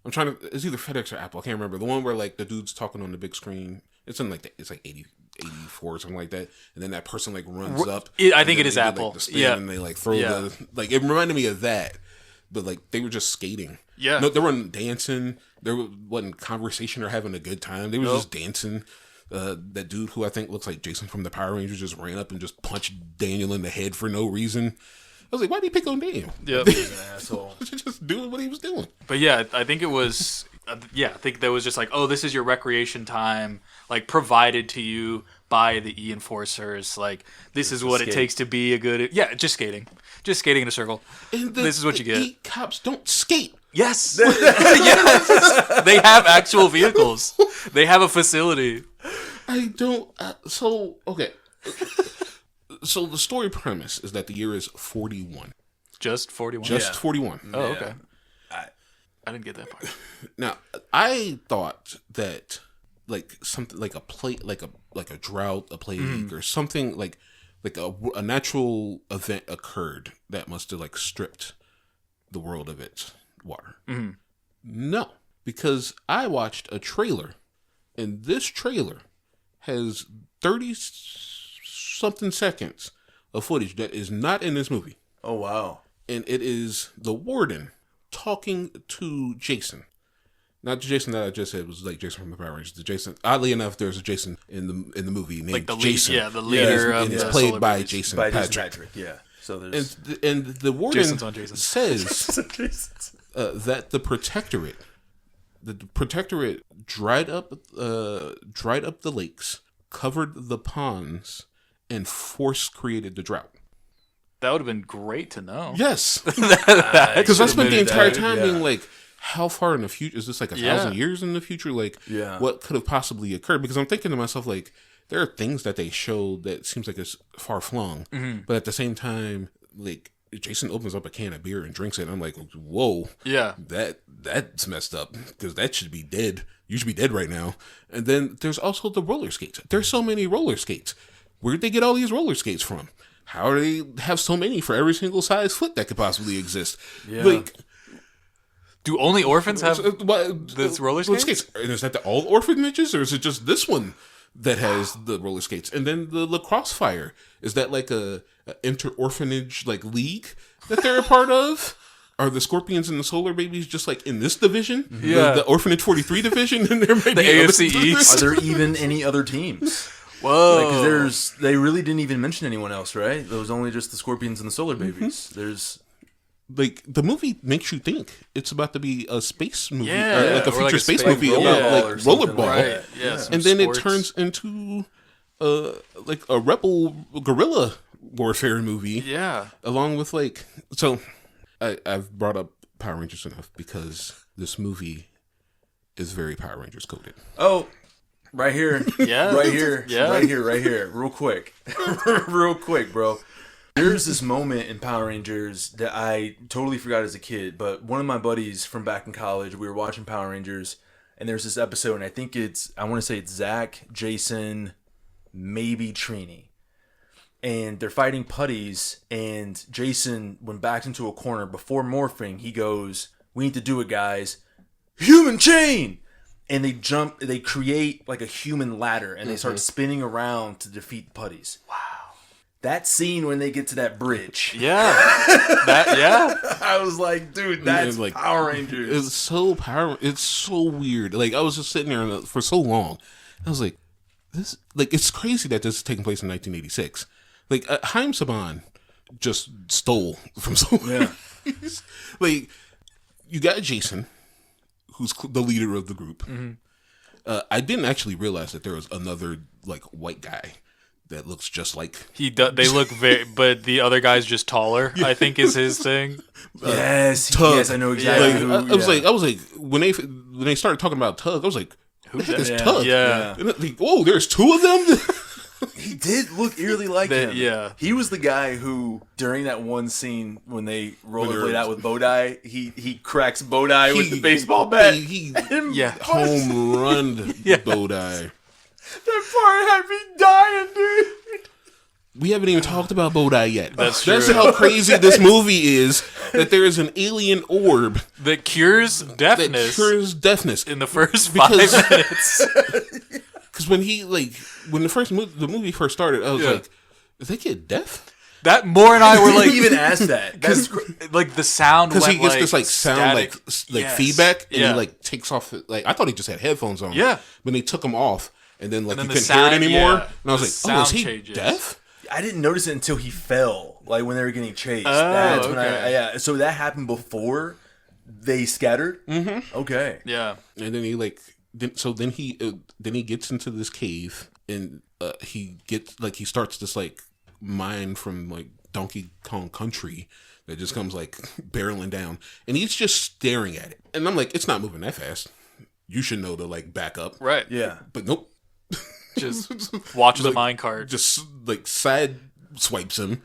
I'm trying to. It's either FedEx or Apple. I can't remember. The one where like the dude's talking on the big screen. It's in like it's like 84 or something like that. And then that person like runs up. I think and then it is they do, Apple. Like, the spin, Yeah. And they like throw Yeah. the like. It reminded me of that, but like they were just skating. Yeah. No, they weren't dancing. There wasn't conversation or having a good time. They were just dancing. That dude who I think looks like Jason from the Power Rangers just ran up and just punched Daniel in the head for no reason. I was like, why did he pick on Daniel? Yep. He's an asshole. Just doing what he was doing. But yeah, I think it was. I think that was just like, oh, this is your recreation time, like provided to you by the E-enforcers. Like this is what it skate. takes to be a good. Yeah, just skating in a circle. And This is what you get. Cops don't skate. Yes. Yes. They have actual vehicles. They have a facility. I don't. Okay. So the story premise is that the year is 41. Just 41. Just 41. Oh, okay. I didn't get that part. Now, I thought that like something like a plague, like a drought, a plague, or something like a natural event occurred that must have like stripped the world of its water. No, because I watched a trailer, and this trailer has 30-something seconds of footage that is not in this movie. Oh wow. And it is the warden talking to Jason. Not the Jason that I just said was like Jason from the Power Rangers. The Jason, oddly enough, there's a Jason in the movie named Like the Jason. the leader of and it's the played Solar by Babies. Jason By Patrick. Jason Patrick, yeah. So there's And the warden Jason's on Jason. says that the protectorate dried up the lakes, covered the ponds, and force created the drought. That would have been great to know. Yes, That because I should've spent the been entire that. time being like, how far in the future is this? Like 1,000 years in the future? Like, what could have possibly occurred? Because I'm thinking to myself, like, there are things that they show that seems like it's far flung, but at the same time, like, Jason opens up a can of beer and drinks it, and I'm like, whoa, Yeah. that's messed up, because that should be dead. You should be dead right now. And then there's also the roller skates. There's so many roller skates. Where'd they get all these roller skates from? How do they have so many for every single size foot that could possibly exist? Like, do only orphans have this roller skates? And is that all orphanages, or is it just this one that has the roller skates? And then the LaCrosse-Fire, is that like a inter-orphanage like league that they're a part of? Are the Scorpions and the Solar Babies just like in this division? Yeah. The Orphanage 43 division? And there may The be AFC other- East? Are there even any other teams? Whoa. Because they really didn't even mention anyone else, right? There was only just the Scorpions and the Solar Babies. There's like, the movie makes you think it's about to be a space movie, Yeah, like a or future like a space space movie rollerball about or like something rollerball, like Right. Yeah. some and then sports. it turns into like a rebel guerrilla warfare movie. Yeah. Along with like, so I've brought up Power Rangers enough because this movie is very Power Rangers coded. right here, Yeah. right here, Yeah. right here, real quick, real quick, bro. There's this moment in Power Rangers that I totally forgot as a kid, but one of my buddies from back in college, we were watching Power Rangers, and there's this episode, and I want to say it's Zach, Jason, maybe Trini. And they're fighting putties, and Jason, when backed into a corner before morphing, he goes, "We need to do it, guys. Human chain!" And they create like a human ladder, and they start spinning around to defeat putties. Wow. That scene when they get to that bridge. Yeah. I was like, dude, that's like, Power Rangers. It's so weird. Like, I was just sitting there for so long. I was like, it's crazy that this is taking place in 1986. Like, Haim Saban just stole from someone. Yeah. Like, you got Jason, who's the leader of the group. I didn't actually realize that there was another like white guy that looks just like They look very, but the other guy's just taller. I think is his thing. Yes, Tug. yes, I know exactly. Like, who, I was like, when they started talking about Tug, I was like, who the heck is that? Tug? Yeah. And like, whoa, there's two of them. He did look eerily like him. Yeah. He was the guy who, during that one scene when they rollerblade they're- out with Bodai, he cracks Bodai with the baseball bat. He Yeah. home run Yeah. Bodai. That part had me dying, dude. We haven't even talked about Bodai yet. That's That's true. how crazy this movie is. That there is an alien orb That cures that deafness cures deafness. in the first Because- 5 minutes. Because when the movie first started, I was like, "Is that kid deaf?" That Moore and I were like, He even asked that. That's like the sound Because went he gets like this like sound static. like Yes. feedback, and Yeah. he like takes off. Like, I thought he just had headphones on. Yeah. When they took them off, and then like And you then the couldn't hear it sound- anymore, yeah. and I was The like, "Oh, is sound he changes. deaf?" I didn't notice it until he fell, like when they were getting chased. Oh, That's when okay. yeah. So that happened before they scattered. Mm-hmm. Okay. Yeah. And then he like, then he gets into this cave, and he starts this like mine from like Donkey Kong Country that just comes like barreling down, and he's just staring at it, and I'm like, it's not moving that fast. You should know to like back up, Right. Yeah. but nope. Just watches a minecart. Just like side swipes him,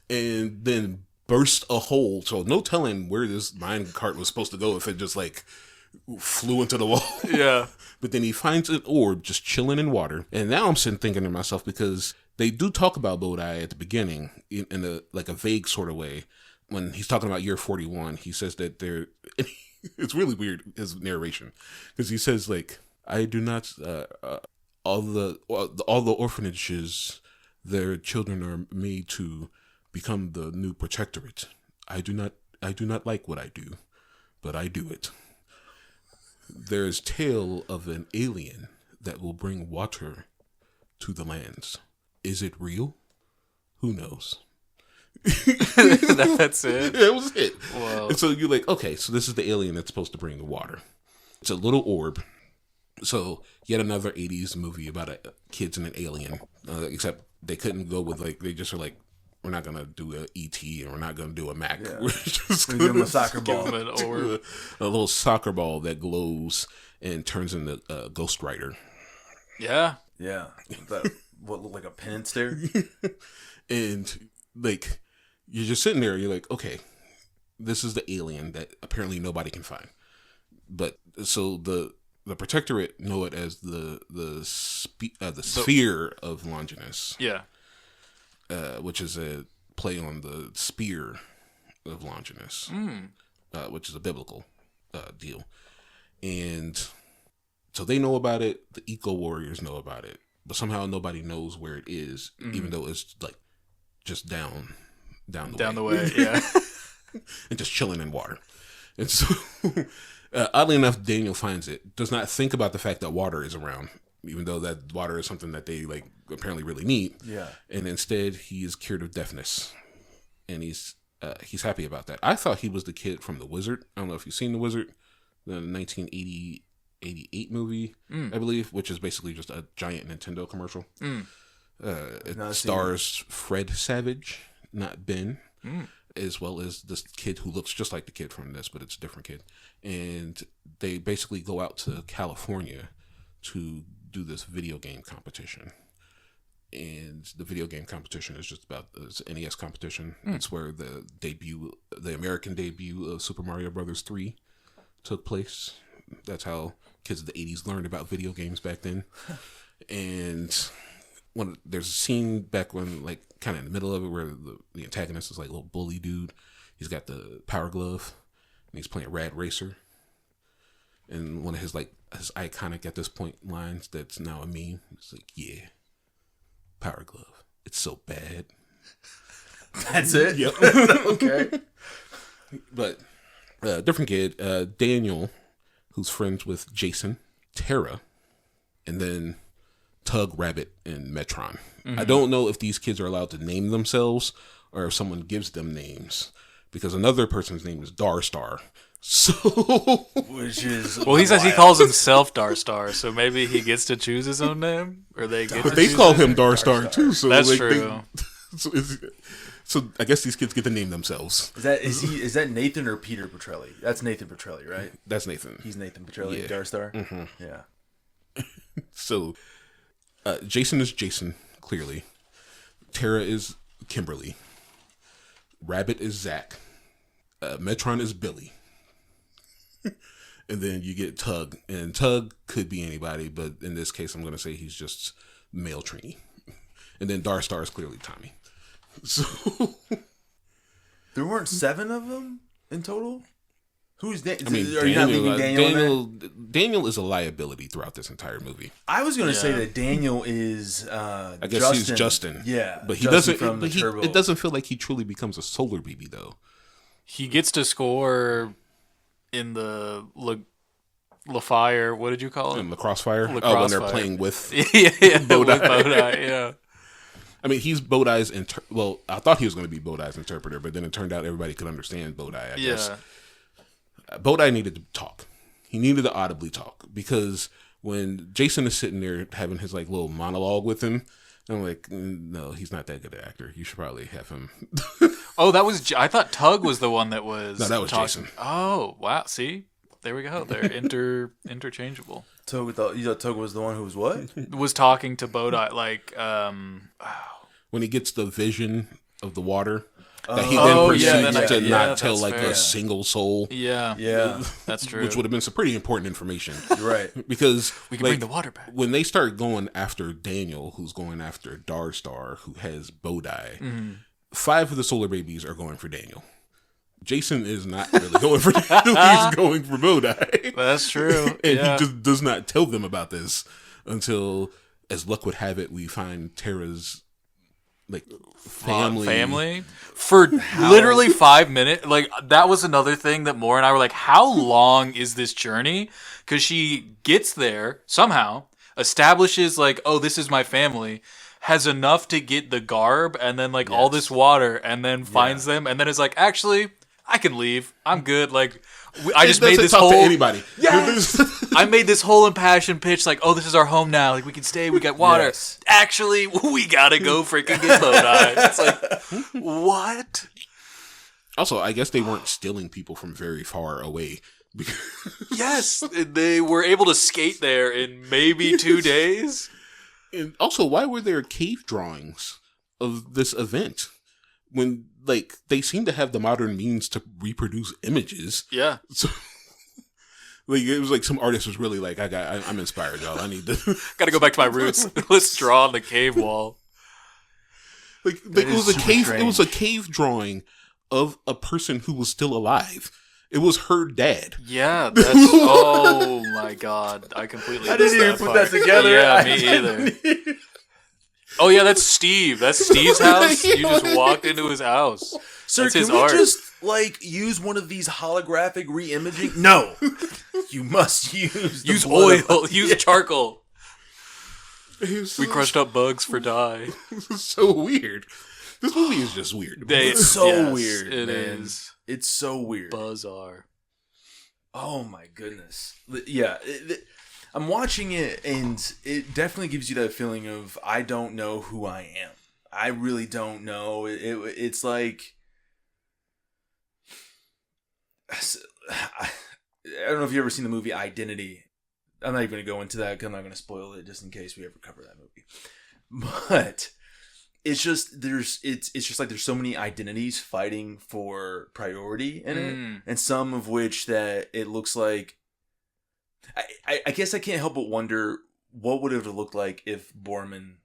and then burst a hole. So no telling where this mine cart was supposed to go if it just like flew into the wall. Yeah. But then he finds an orb just chilling in water. And now I'm sitting thinking to myself, because they do talk about Bodai at the beginning in a vague sort of way. When he's talking about year 41, he says that they're, it's really weird, his narration, because he says like, I do not, all the orphanages, their children are made to become the new protectorate. I do not like what I do, but I do it. There is tale of an alien that will bring water to the lands. Is it real? Who knows? That's it. That was it. Whoa. And so you're like, okay, so this is the alien that's supposed to bring the water. It's a little orb. So yet another 80s movie about kids and an alien. Except they couldn't go with they just are like, we're not going to do a E.T. and we're not going to do a Mac. Yeah. We're just We going give to him a soccer ball. a little soccer ball that glows and turns into a Ghost Rider. Yeah. Yeah. What looked like a penance there? And like, you're just sitting there, you're like, okay, this is the alien that apparently nobody can find. But so the Protectorate know it as the sphere of Longinus. Yeah. Which is a play on the spear of Longinus, which is a biblical deal. And so they know about it. The Eco Warriors know about it. But somehow nobody knows where it is, even though it's like just down the way. Yeah. And just chilling in water. And so, oddly enough, Daniel finds it. Does not think about the fact that water is around, even though that water is something that they like apparently really need. Yeah. And instead, he is cured of deafness, and he's happy about that. I thought he was the kid from The Wizard. I don't know if you've seen The Wizard, the 1988 movie, I believe, which is basically just a giant Nintendo commercial. It stars Fred Savage, not Ben, as well as this kid who looks just like the kid from this, but it's a different kid. And they basically go out to California to do this video game competition. And the video game competition is just about this NES competition. It's where the American debut of Super Mario Brothers 3 took place. That's how kids of the 80s learned about video games back then. And there's a scene back when, like, kind of in the middle of it, where the antagonist is like a little bully dude. He's got the power glove, and he's playing Rad Racer. And one of his iconic at this point lines that's now a meme. It's like, yeah, power glove. It's so bad. That's it? Yep. Okay. But different kid, Daniel, who's friends with Jason, Tara, and then Tug, Rabbit, and Metron. I don't know if these kids are allowed to name themselves or if someone gives them names, because another person's name is Darstar. So, Which is Well, he says he calls himself Darstar, so maybe he gets to choose his own name, or they get. But to they choose call their him name? Darstar too. So That's like, true. So I guess these kids get to name themselves. Is that Nathan or Peter Petrelli? That's Nathan Petrelli, right? That's Nathan. He's Nathan Petrelli, Yeah. Darstar. Mm-hmm. Yeah. So Jason is Jason, clearly. Tara is Kimberly. Rabbit is Zach. Metron is Billy. And then you get Tug. And Tug could be anybody, but in this case, I'm going to say he's just male trainee. And then Darstar is clearly Tommy. So There weren't 7 of them in total? Who's Daniel? Daniel, Are you not leaving Daniel in there? Daniel is a liability throughout this entire movie. I was going to say that Daniel is I guess he's Justin. Yeah. But he Justin doesn't from the Turbo. it doesn't feel like he truly becomes a solar baby though. He gets to score in the LaFire. What did you call it? In LaCrosse-Fire? When they're LaCrosse-Fire. playing with yeah, Bodai. with Bodai, yeah. I mean, he's Bodai's well, I thought he was going to be Bodai's interpreter, but then it turned out everybody could understand Bodai, I guess. Bodai needed to talk. He needed to audibly talk, because when Jason is sitting there having his like little monologue with him, I'm like, no, he's not that good an actor. You should probably have him. Oh, that was. I thought Tug was the one that was. No, that was talking. Jason. Oh, wow. See, there we go. They're interchangeable. You thought Tug was the one who was what? Was talking to Bodai like. When he gets the vision of the water that he then proceeds to not tell like fair. a single soul. Yeah, Yeah. that's true. Which would have been some pretty important information. Right. Because we can bring the water back. When they start going after Daniel, who's going after Darstar, who has Bodai, 5 of the solar babies are going for Daniel. Jason is not really going for Daniel. He's going for Bodai. That's true. And yeah. he just does not tell them about this until, as luck would have it, we find Tara's like family. For literally 5 minutes. Like, that was another thing that Moore and I were like, how long is this journey? Because she gets there somehow, establishes like, oh, this is my family, has enough to get the garb and then like all this water, and then finds them, and then is like, actually, I can leave. I'm good. Like, I just made this whole... to anybody. Yes! I made this whole impassioned pitch like, oh, this is our home now. Like, we can stay. We got water. Yes. Actually, we gotta go freaking get Lodi. It's like, what? Also, I guess they weren't stealing people from very far away. Yes, they were able to skate there in maybe 2 days. And also, why were there cave drawings of this event when, like, they seem to have the modern means to reproduce images? Yeah. So, like, it was like some artist was really like, I'm inspired, y'all. I need to Gotta go back to my roots. Let's draw on the cave wall. like it was a cave. Strange. It was a cave drawing of a person who was still alive. It was her dad. Yeah, that's... Oh, my God. I completely I didn't even put that together. Yeah, me either. Oh, yeah, that's Steve. That's Steve's house? You just walked into his house. Sir, that's can his we art. just, like, use one of these holographic re-imaging? No. You must use the Use blood oil. of- Use charcoal. So, We crushed up bugs for dye. so weird. This movie is just weird. It's so Yes, weird, It man. is. It's so weird. Bizarre. Oh my goodness. Yeah, I'm watching it, and it definitely gives you that feeling of, I don't know who I am. I really don't know. It's like, I don't know if you've ever seen the movie Identity. I'm not even going to go into that because I'm not going to spoil it just in case we ever cover that movie. But it's just it's just like there's so many identities fighting for priority in it, and some of which that it looks like. I guess I can't help but wonder what would it have looked like if Borman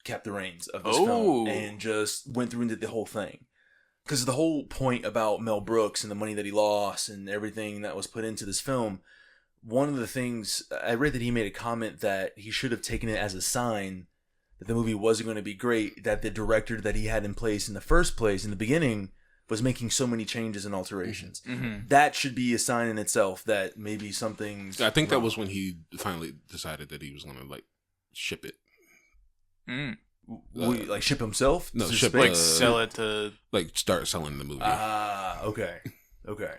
kept the reins of this film and just went through and did the whole thing. Because the whole point about Mel Brooks and the money that he lost and everything that was put into this film, one of the things I read that he made a comment that he should have taken it as a sign that the movie wasn't going to be great, that the director that he had in place in the first place, in the beginning, was making so many changes and alterations. Mm-hmm. That should be a sign in itself that maybe something's I think wrong. that was when he finally decided that he was going to, like, ship it. Like ship himself? No, to ship space? Like, sell it to... Like, start selling the movie. Okay. Okay.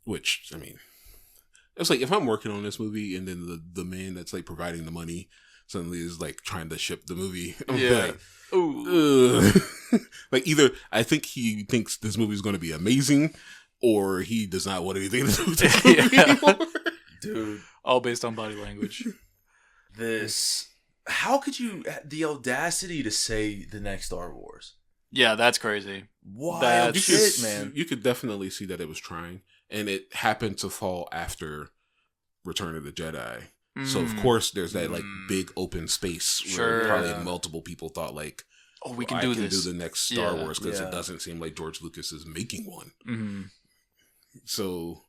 Which, I mean, it's like, if I'm working on this movie and then the man that's, like, providing the money suddenly is, like, trying to ship the movie. I'm like, ooh. Like, either I think he thinks this movie is going to be amazing, or he does not want anything to do with this movie anymore. Dude. All based on body language. How could you, the audacity to say the next Star Wars? Yeah, that's crazy. Wild shit, man. You could definitely see that it was trying, and it happened to fall after Return of the Jedi. So, of course, there's that, like, big open space where probably multiple people thought, like, oh, we can do this. do the next Star Wars, because it doesn't seem like George Lucas is making one. Mm-hmm. So,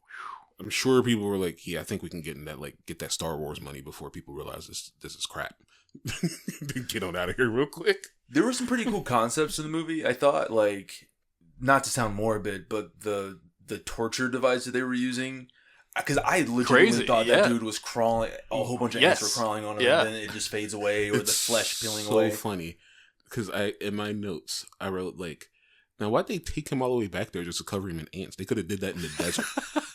I'm sure people were like, yeah, I think we can get in that, like, get that Star Wars money before people realize this is crap. Get on out of here real quick. There were some pretty cool concepts in the movie, I thought, like, not to sound morbid, but the torture device that they were using. Because I legitimately thought that dude was crawling, a whole bunch of ants were crawling on him, and then it just fades away, or the flesh peeling away. It's so funny, because in my notes, I wrote, like, now why'd they take him all the way back there just to cover him in ants? They could have did that in the desert.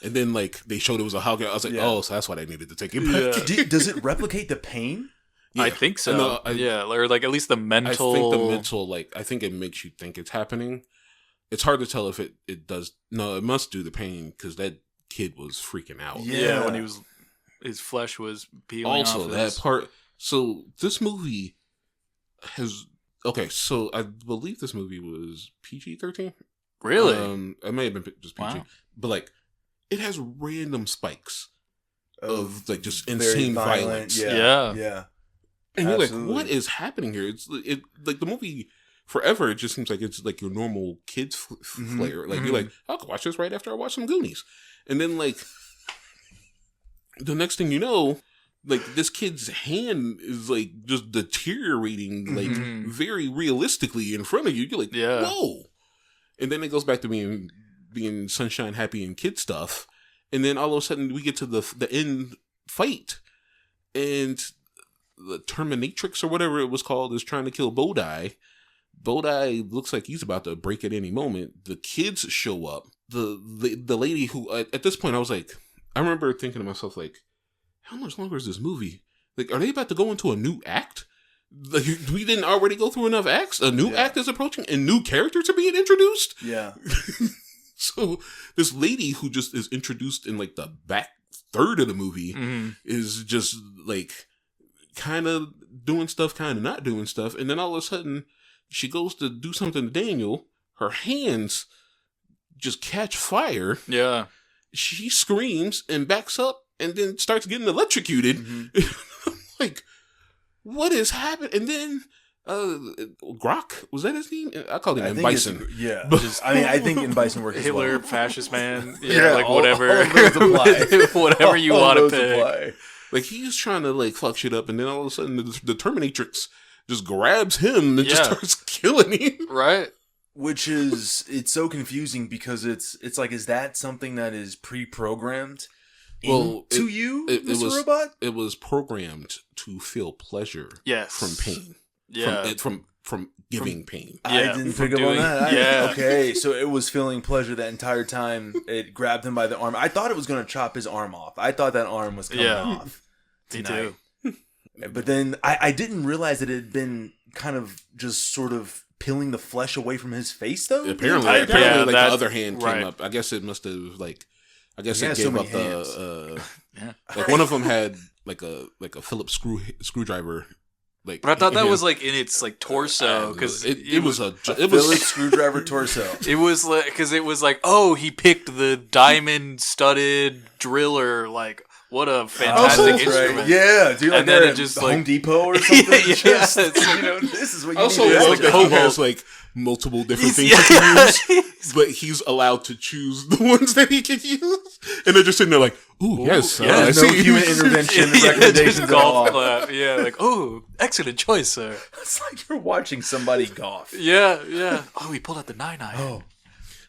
And then, like, they showed it was a hologram. I was like, oh, so that's why they needed to take him back. Does it replicate the pain? Yeah. I think so. Or, like, at least the mental... I think the mental, like, I think it makes you think it's happening. It's hard to tell if it does... No, it must do the pain, because that kid was freaking out. Yeah, when his flesh was peeling off. Also, that part... So, this movie has... Okay, so I believe this movie was PG-13. Really? It may have been just PG. Wow. But, like, it has random spikes of like, just insane violence. Yeah. And you're like, what is happening here? It's like the movie... Forever, it just seems like it's like your normal kids flair. Like, you're like, I'll watch this right after I watch some Goonies. And then, like, the next thing you know, like this kid's hand is like just deteriorating, like very realistically in front of you. You're like, whoa. And then it goes back to being sunshine, happy, and kid stuff. And then all of a sudden we get to the end fight, and the Terminatrix or whatever it was called is trying to kill Bodai. Bodai looks like he's about to break at any moment. The kids show up. The lady who at this point I was like, I remember thinking to myself like, how much longer is this movie? Like, are they about to go into a new act? Like, we didn't already go through enough acts? A new act is approaching and new characters are being introduced? Yeah. So this lady who just is introduced in like the back third of the movie is just like kind of doing stuff, kind of not doing stuff. And then all of a sudden she goes to do something to Daniel. Her hands just catch fire. Yeah. She screams and backs up and then starts getting electrocuted. I'm like, what is happening? And then Grok, was that his name? I called him Bison. Yeah. I think in Bison works Hitler, as well. fascist man. Yeah, like all whatever. of those apply. Whatever you All want to those pick. apply. Like, he's trying to like fuck shit up, and then all of a sudden the Terminatrix just grabs him and just starts killing him. Right. Which is, it's so confusing because it's like, is that something that is pre-programmed into you, Mr. Robot? It was programmed to feel pleasure from pain. Yeah. From giving pain. I didn't pick up on that. Yeah. Okay, so it was feeling pleasure that entire time. It grabbed him by the arm. I thought it was going to chop his arm off. I thought that arm was coming off. Me too. But then I didn't realize that it had been kind of just sort of peeling the flesh away from his face, though. Apparently, Yeah, the other hand came up. I guess it must have it gave so up the. Like one of them had like a Phillips screwdriver. Like, but I thought that was like in its like torso because it was a Phillips screwdriver torso. It was like because it was like, oh, he picked the diamond studded driller. Like, what a fantastic instrument! Right. Yeah, dude. Like, and then it just Home like Depot or something. Yes. This is what you also need to do. love that he has like multiple different things he can use, but he's allowed to choose the ones that he can use, and they're just sitting there like, "Ooh, yes, no human intervention recommendations at all." Clap. Yeah, like, oh, excellent choice, sir. It's like you're watching somebody golf. Yeah. Oh, he pulled out the 9-iron. Oh,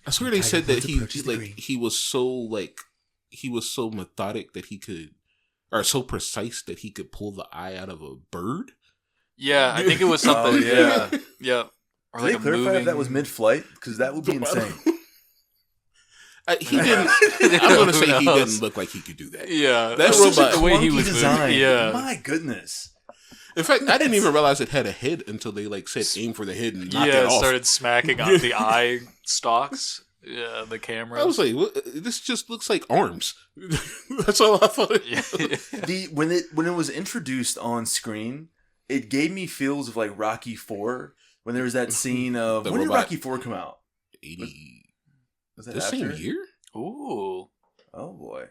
I swear they said that he was so methodic that he could, or so precise that he could pull the eye out of a bird. Yeah, I think it was something. Yeah. Or did they clarify if that was mid-flight? Because that would be insane. He didn't. I'm going to say he didn't look like he could do that. Yeah, that robot, the way he was designed. moving. Yeah, my goodness. In fact, I didn't even realize it had a head until they like said aim for the head and knocked it off. Started smacking on the eye stalks. Yeah, the camera. I was like, this just looks like arms. That's all I thought. When it was introduced on screen, it gave me feels of like Rocky 4 when there was that scene of when did Rocky 4 come out? 80. Was that the after? same year? Ooh. Oh boy.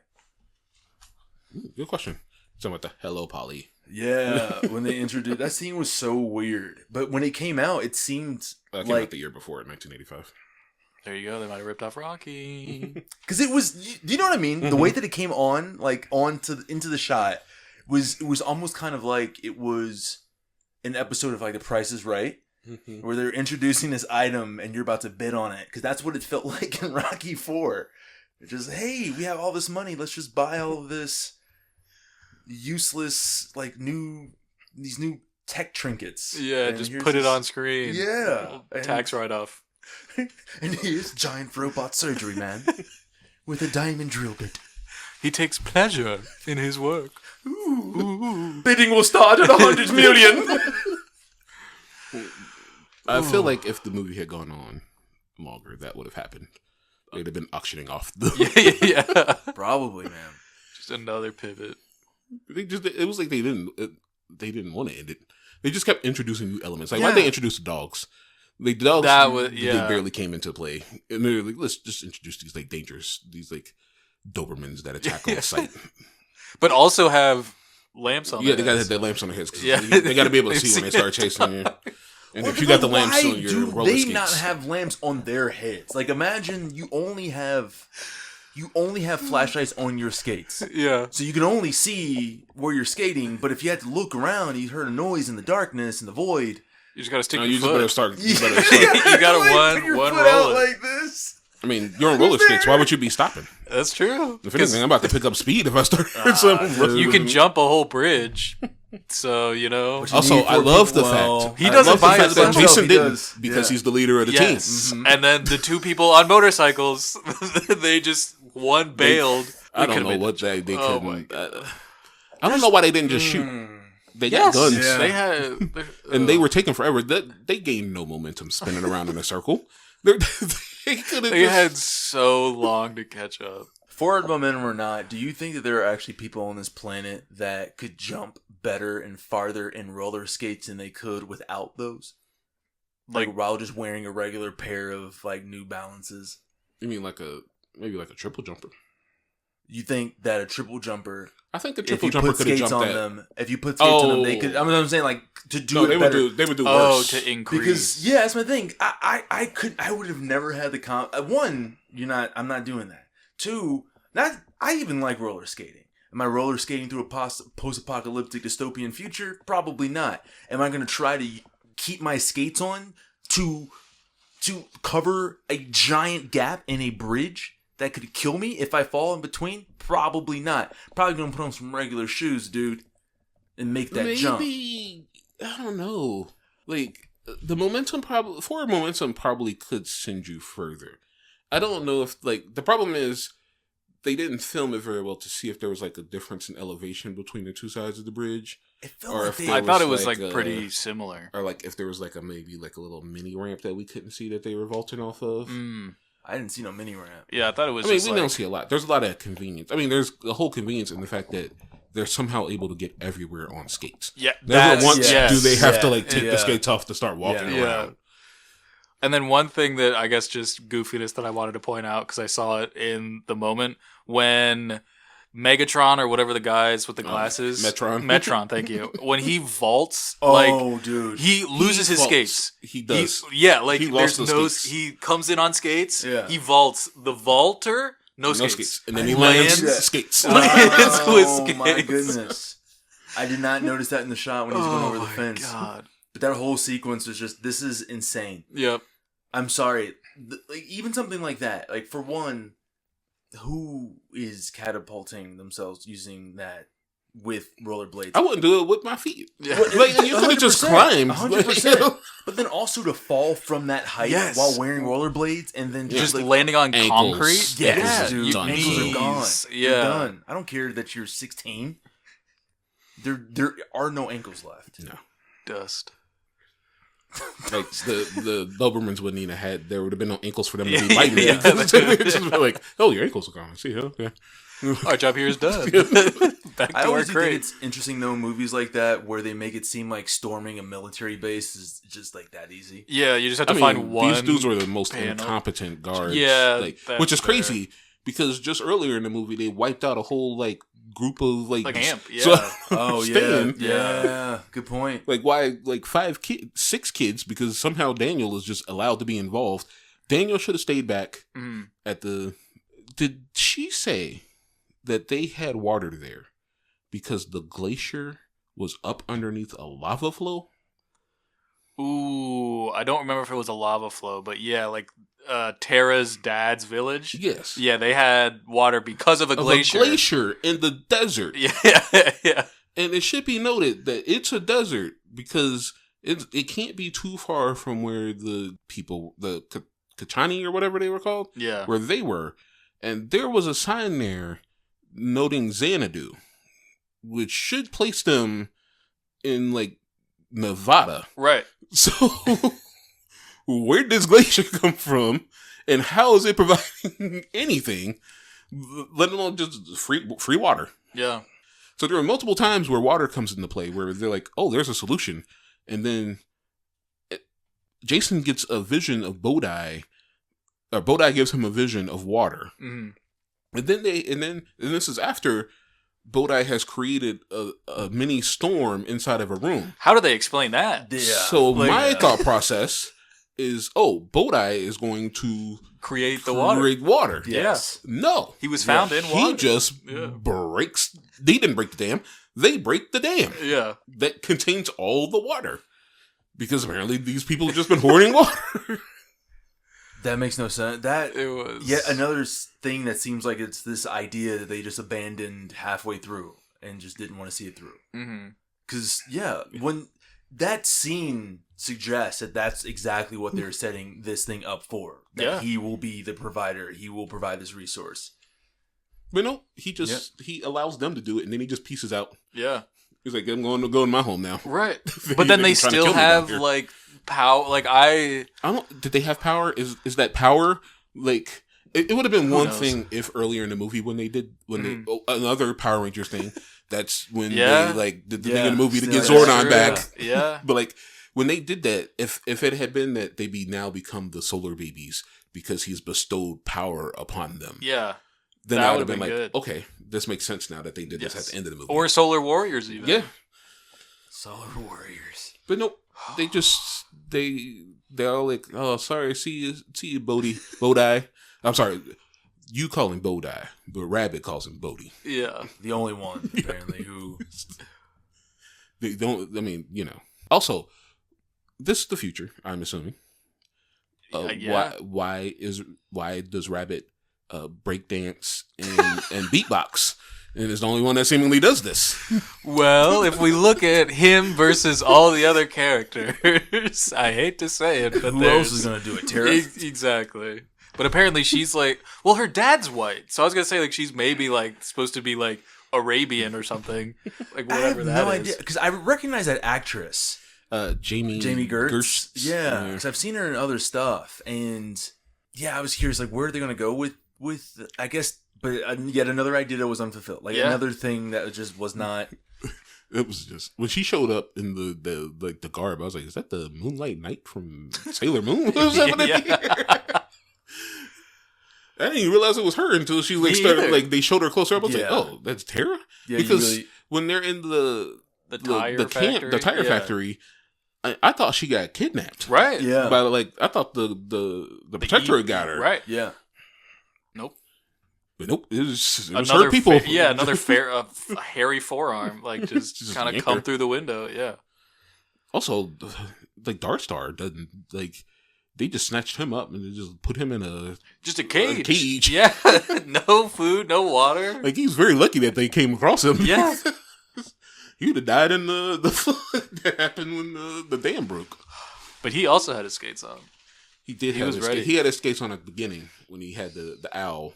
Good question. Talking about the Hello Polly. Yeah, when they introduced that scene was so weird, but when it came out, it seemed came out the year before in 1985. There you go. They might have ripped off Rocky. Because it was, do you know what I mean? The way that it came on, like into the shot, it was almost kind of like it was an episode of like The Price is Right, where they're introducing this item and you're about to bid on it. Because that's what it felt like in Rocky 4. It's just, hey, we have all this money, let's just buy all of this useless, like these new tech trinkets. Yeah, and just put it on screen. Yeah, tax write-off. And here's giant robot surgery man with a diamond drill bit. He takes pleasure in his work. Ooh. Bidding will start at 100 million. I feel like if the movie had gone on longer, that would have happened. They'd have been auctioning off the. Yeah. Probably, man. Just another pivot. It was like they didn't want to end it. They just kept introducing new elements. Like why they introduce the dogs? The dogs they barely came into play. And they're like, let's just introduce these like dangerous, these like Dobermans that attack on sight. But also have lamps on their they gotta heads. have their lamps on their heads. They gotta be able to see when they start chasing you. And if you got the lamps on your roller skates. Why do they not have lamps on their heads? Like imagine you only have you only have flashlights on your skates. Yeah. So you can only see where you're skating, but if you had to look around, you heard a noise in the darkness and the void. You just gotta stick No, your you just foot. better start. You better start. You gotta Put your one foot out roll. like this. I mean, you're on roller skates. Why would you be stopping? That's true. If anything, I'm about to pick up speed if I start. Something. You can jump a whole bridge. So, you know. Also, I love the fact He doesn't buy that his own Jason He didn't does. because Yeah. he's the leader of the Yes. team. And then the two people on motorcycles, they just one bailed. I don't know what they couldn't. I don't know why they didn't just shoot. They got guns. Yeah. They had, And they were taking forever. They gained no momentum spinning around in a circle. They could have. they had so long to catch up. Forward momentum or not, do you think that there are actually people on this planet that could jump better and farther in roller skates than they could without those? Like while just wearing a regular pair of like New Balances. You mean maybe like a triple jumper? You think that a triple jumper, I think the if triple you jumper put could have skates jumped on that. them, if you put skates on them, they could. I'm saying like to do it better. They would do Oh, worse. to increase. Because yeah, that's my thing. I would have never had the one. I'm not doing that. Two, I even like roller skating. Am I roller skating through a post-apocalyptic dystopian future? Probably not. Am I going to try to keep my skates on to cover a giant gap in a bridge that could kill me if I fall in between? Probably not. Probably going to put on some regular shoes, dude, and make that jump. Maybe I don't know. Like forward momentum probably could send you further. I don't know if the problem is they didn't film it very well to see if there was like a difference in elevation between the two sides of the bridge. It felt Or like if they- there I thought it was was like pretty similar. Or like if there was maybe a little mini ramp that we couldn't see that they were vaulting off of. I didn't see no mini ramp. Yeah, I thought it was I mean, just we don't see a lot. There's a lot of convenience. I mean, there's the whole convenience in the fact that they're somehow able to get everywhere on skates. Yeah, Never once yes. do they have to Yeah. take the skates off to start walking Yeah. around. And then one thing that I guess just goofiness that I wanted to point out because I saw it in the moment when Megatron or whatever the guys with the glasses, Metron, thank you. When he vaults, Dude, he loses his vaults. skates. He does. He lost there's those no. skates. He comes in on skates. Yeah. He vaults the vaulter, no No skates. skates. And then he Lands- lands skates. Lands with Oh my skates. goodness! I did not notice that in the shot when he's going over the my fence. God. But that whole sequence was this is insane. Yep. I'm sorry. Even something like that. Like, for one, who is catapulting themselves using that with rollerblades? I wouldn't do it with my feet. Yeah. You could have just 100%, climbed. 100%. But then also to fall from that height Yes. while wearing rollerblades and then Just like, landing on ankles. concrete. yes, Yeah, dude, done. ankles are gone. Knees. You're Yeah. done. I don't care that you're 16. There are no ankles left. No. Dust. Like the Dobermans wouldn't even have had. There would have been no ankles for them to be Yeah, biting. yeah. They'd just be like, "Oh, your ankles are gone." See, okay. Our job here is done. Back I to our always do think crate. it's interesting though in movies like that where they make it seem like storming a military base is just like that easy. Yeah, you just have I to mean, find one. these dudes were the most panel. incompetent guards. Yeah, like, that's which is fair. crazy because just earlier in the movie they wiped out a whole group of Like amp, yeah. Oh Stan. yeah. Good point. Like why 6 kids because somehow Daniel is just allowed to be involved. Daniel should have stayed back at the. Did she say that they had water there because the glacier was up underneath a lava flow? Ooh, I don't remember if it was a lava flow, but yeah, Tara's dad's village. Yes. Yeah, they had water because of a glacier. A glacier in the desert. Yeah. And it should be noted that it's a desert because it can't be too far from where the people, the Kachani or whatever they were called, Yeah. where they were. And there was a sign there noting Xanadu, which should place them in Nevada. Right. So where did this glacier come from and how is it providing anything, let alone just free water? Yeah. So there are multiple times where water comes into play where they're like, oh, there's a solution. And then Jason gets a vision of Bodai, or Bodai gives him a vision of water. Mm-hmm. And then this is after Bodai has created a mini storm inside of a room. How do they explain that? Yeah. So my thought process is, Bodai is going to create the water. Create water. Yes. No. He was found in water. He just breaks. They didn't break the dam. They break the dam. Yeah. That contains all the water. Because apparently these people have just been hoarding water. That makes no sense. That It was yet another thing that seems like it's this idea that they just abandoned halfway through and just didn't want to see it through. Because when that scene suggests that that's exactly what they're setting this thing up for. That he will be the provider. He will provide this resource. But no, he allows them to do it, and then he just pieces out. Yeah. He's like, I'm going to go in my home now. Right. But then they still have like power. Like I don't. Did they have power? Is that power? Like it would have been one knows? thing if earlier in the movie when they another Power Rangers thing. That's when they did the thing in the movie to get Zordon back. Yeah. But like when they did that, if it had been that they now become the Solar Babies because he's bestowed power upon them. Yeah. Then that I would have been like, good. okay, this makes sense now that they did this at the end of the movie. Or Solar Warriors even. Yeah. Solar Warriors. But nope. They just they're all like, oh, sorry, see you, Bodai. I'm sorry, you call him Bodai, but Rabbit calls him Bodhi. Yeah. The only one apparently who they don't. I mean, Also, this is the future. I'm assuming. Why does Rabbit breakdance and beatbox? And is the only one that seemingly does this. Well, if we look at him versus all the other characters, I hate to say it, but who else is going to do it? Tara? Exactly. But apparently she's like, well, her dad's white. So I was going to say, like, she's maybe, like, supposed to be, like, Arabian or something. Like, whatever that is. I have no idea. Because I recognize that actress. Jamie Gertz. Yeah, Yeah. because I've seen her in other stuff. And, I was curious, like, where are they going to go with I guess... But yet another idea that was unfulfilled. Like another thing that just was not. It was just when she showed up in the garb. I was like, "Is that the Moonlight Knight from Sailor Moon?" What was happening here? I didn't even realize it was her until she started. Like they showed her closer up. I was like, "Oh, that's Tara." Yeah, because when they're in the tire factory, I thought she got kidnapped. Right. Yeah. By I thought the protectorate got her. Right. Yeah. Nope. But nope, it was another her people. Another hairy forearm, like just kind of come through the window. Yeah. Also, like Darstar doesn't like. They just snatched him up and they just put him in a cage. Yeah, no food, no water. Like he's very lucky that they came across him. Yeah, he would have died in the flood that happened when the dam broke. But he also had his skates on. He did. He was ready. He had his skates on at the beginning when he had the owl.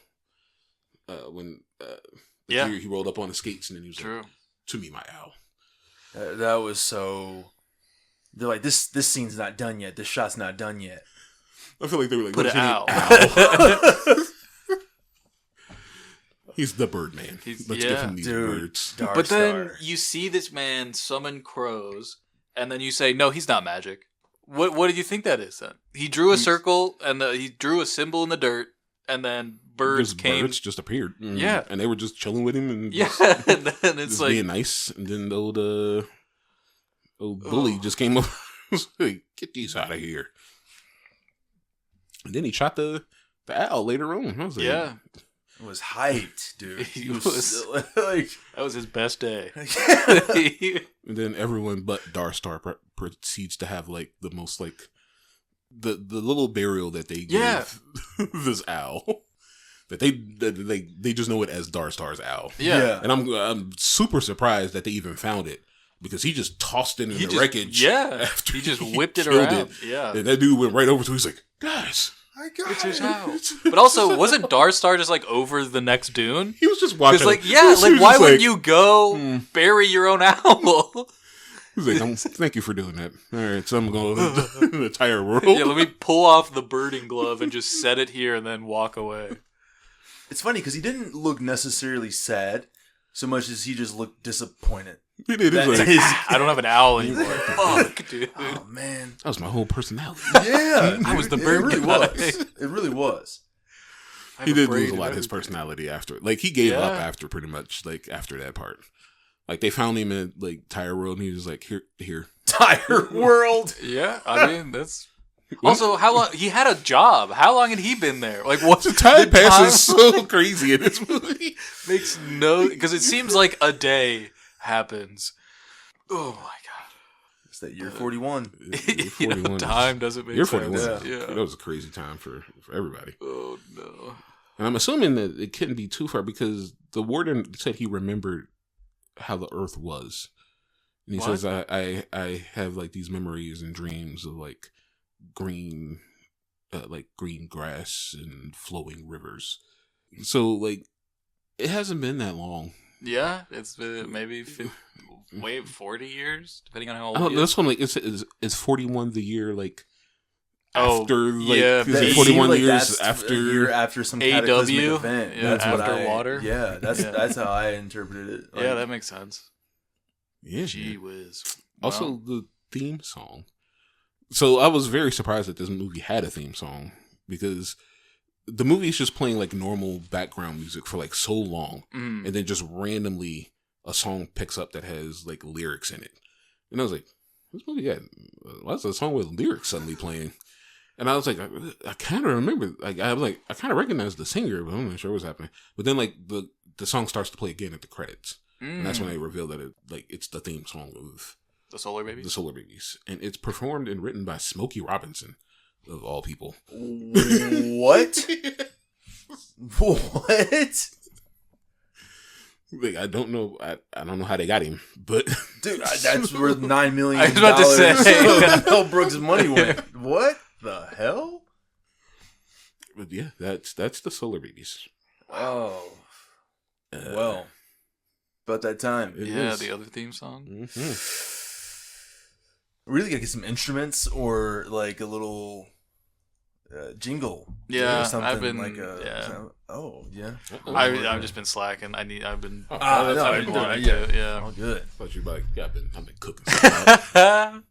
He rolled up on the skates and then he was like, "To me, my owl." That was so. They're like, this scene's not done yet. This shot's not done yet. I feel like they were like, "Put an owl." He's the Birdman. Let's give him these birds. But then you see this man summon crows, and then you say, "No, he's not magic." What did you think that is? Then he drew a circle and he drew a symbol in the dirt, and then birds came. Birds just appeared. Yeah, and they were just chilling with him, and and then it's just like being nice. And then the old bully just came up, like, "Get these out of here!" And then he shot the owl later on. I was like, it was hyped, dude. He was like, that was his best day. And then everyone but Darstar proceeds to have like the most like the little burial that they give this owl. That they just know it as Darstar's owl. Yeah. And I'm super surprised that they even found it because he just tossed it in the wreckage. Yeah. After he just whipped it around. Yeah. And that dude went right over to. He's like, "Guys, I got it's his house." But also, wasn't Darstar just like over the next dune? He was just watching. Like, why would you go bury your own owl? He's like, "Thank you for doing that. All right, so I'm going to the entire world." Yeah, let me pull off the birding glove and just set it here and then walk away. It's funny because he didn't look necessarily sad so much as he just looked disappointed. He did. Like, I don't have an owl anymore. Fuck, dude. Oh, man. That was my whole personality. Yeah. I was the bird. It really was. It really was. He did lose a lot of his personality after. Like, he gave up after pretty much, like, after that part. Like, they found him at, like, Tire World, and he was like, here. Tire World? Yeah, I mean, that's... Also, how long he had a job? How long had he been there? Like, what's The time passes so crazy in this movie. makes no because it seems like a day happens. Oh my god! It's that year 41. You know, time doesn't make Year sense. 41. Yeah. That was a crazy time for everybody. Oh no. And I'm assuming that it couldn't be too far because the warden said he remembered how the Earth was. And he says, I have like these memories and dreams of like green grass and flowing rivers. So like, it hasn't been that long. Yeah, it's been maybe 40 years, depending on how old. I don't he know. is. This one, like, it's 41 the year, like, Oh, after, like, yeah, is it the- 41 like years that's after. a year after some AEW? cataclysmic event. Yeah, That's what after water? Yeah, that's how I interpreted it. Like, Yeah, that makes sense. Yeah. Gee whiz. Also, Well, the theme song. So I was very surprised that this movie had a theme song because the movie is just playing like normal background music for like so long, and then just randomly a song picks up that has like lyrics in it, and I was like, "This movie got why's a song with lyrics suddenly playing?" And I was like, I kind of remember, like I kind of recognize the singer, but I'm not sure what's happening. But then like the song starts to play again at the credits, and that's when they reveal that it's the theme song of the Solar Babies. the Solar Babies, and it's performed and written by Smokey Robinson, of all people. What? What? Like, I don't know. I don't know how they got him, but Dude, that's where $9 million I was about to say. of Mel Brooks' money went. What the hell? but yeah, that's the Solar Babies. Oh, well, about that time. It Yeah, is. the other theme song. Mhm. Really gotta get some instruments or like a little jingle. Yeah, or something I've been- like a. yeah. Oh yeah. I've just been slacking. I've been. No, I've I been know, wanting yeah. to. Yeah. All good. Thought you like, I've been cooking. Something up.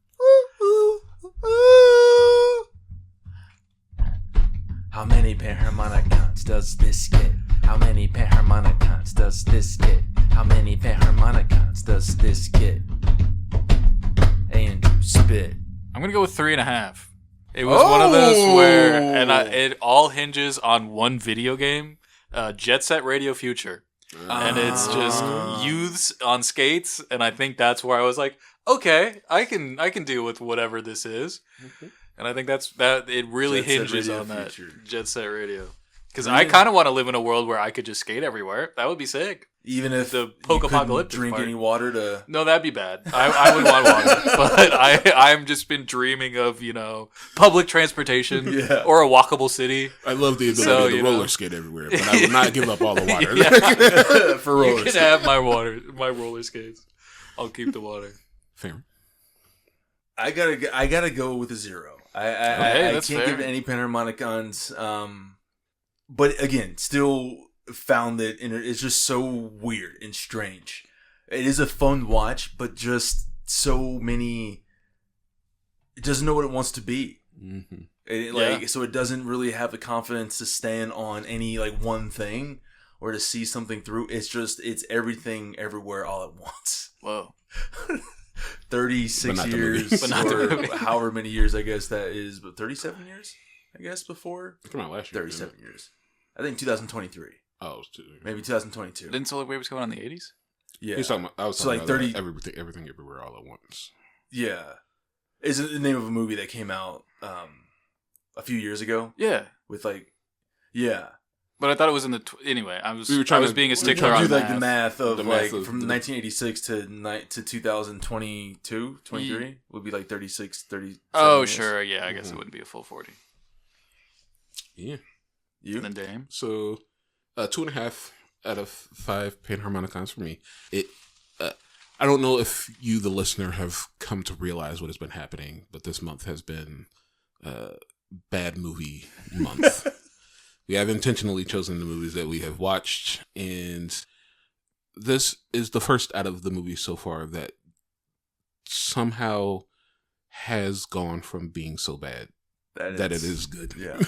How many Panharmonicons does this get? How many Panharmonicons does this get? How many Panharmonicons does this get? Andrew, spit. I'm gonna go with 3.5. It was one of those where, and it all hinges on one video game, Jet Set Radio Future, and it's just youths on skates, and I think that's where I was like, okay, I can deal with whatever this is, and I think that it really Jet Set hinges Radio on that Future. Jet Set Radio, because I kind of want to live in a world where I could just skate everywhere. That would be sick. Even if The you post-apocalyptic couldn't drink part. any water to. No, that'd be bad. I would want water, but I'm just been dreaming of public transportation Yeah. or a walkable city. I love the ability So, to roller skate everywhere, but I will not give up all the water. For You rollers. can have my roller skates. I'll keep the water. Fair. I gotta go with a 0. I that's can't fair. give any Panharmonicons. But again, still found that it's just so weird and strange. It is a fun watch, but just so many. It doesn't know what it wants to be. Mm-hmm. So it doesn't really have the confidence to stand on any like one thing or to see something through. It's everything everywhere all at once. Whoa. 36 But not the years, movie. But not the or movie. however many years I guess that is, but 37 years, I guess, before It came out last year. 37 didn't it? years. I think 2023, Oh, it was two. maybe 2022. Didn't Solar Babies come out in the 80s? Yeah, He's talking about, I was So, talking like, about 30 everything everywhere all at once. yeah. Is it the name of a movie that came out a few years ago Yeah. with like, yeah. But I thought it was in the... anyway, I was We were trying to- being a we were stickler Trying to on do like math. the math of The math like of from the- 1986 to 2022, 23 would be like 36, 37 Oh, years. sure. Yeah, I guess it wouldn't be a full 40. Yeah. You? And then Dame. So, 2.5 out of 5 Panharmonicons for me. I don't know if you, the listener, have come to realize what has been happening, but this month has been bad movie month. We have intentionally chosen the movies that we have watched, and this is the first out of the movies so far that somehow has gone from being so bad that it is good. Yeah.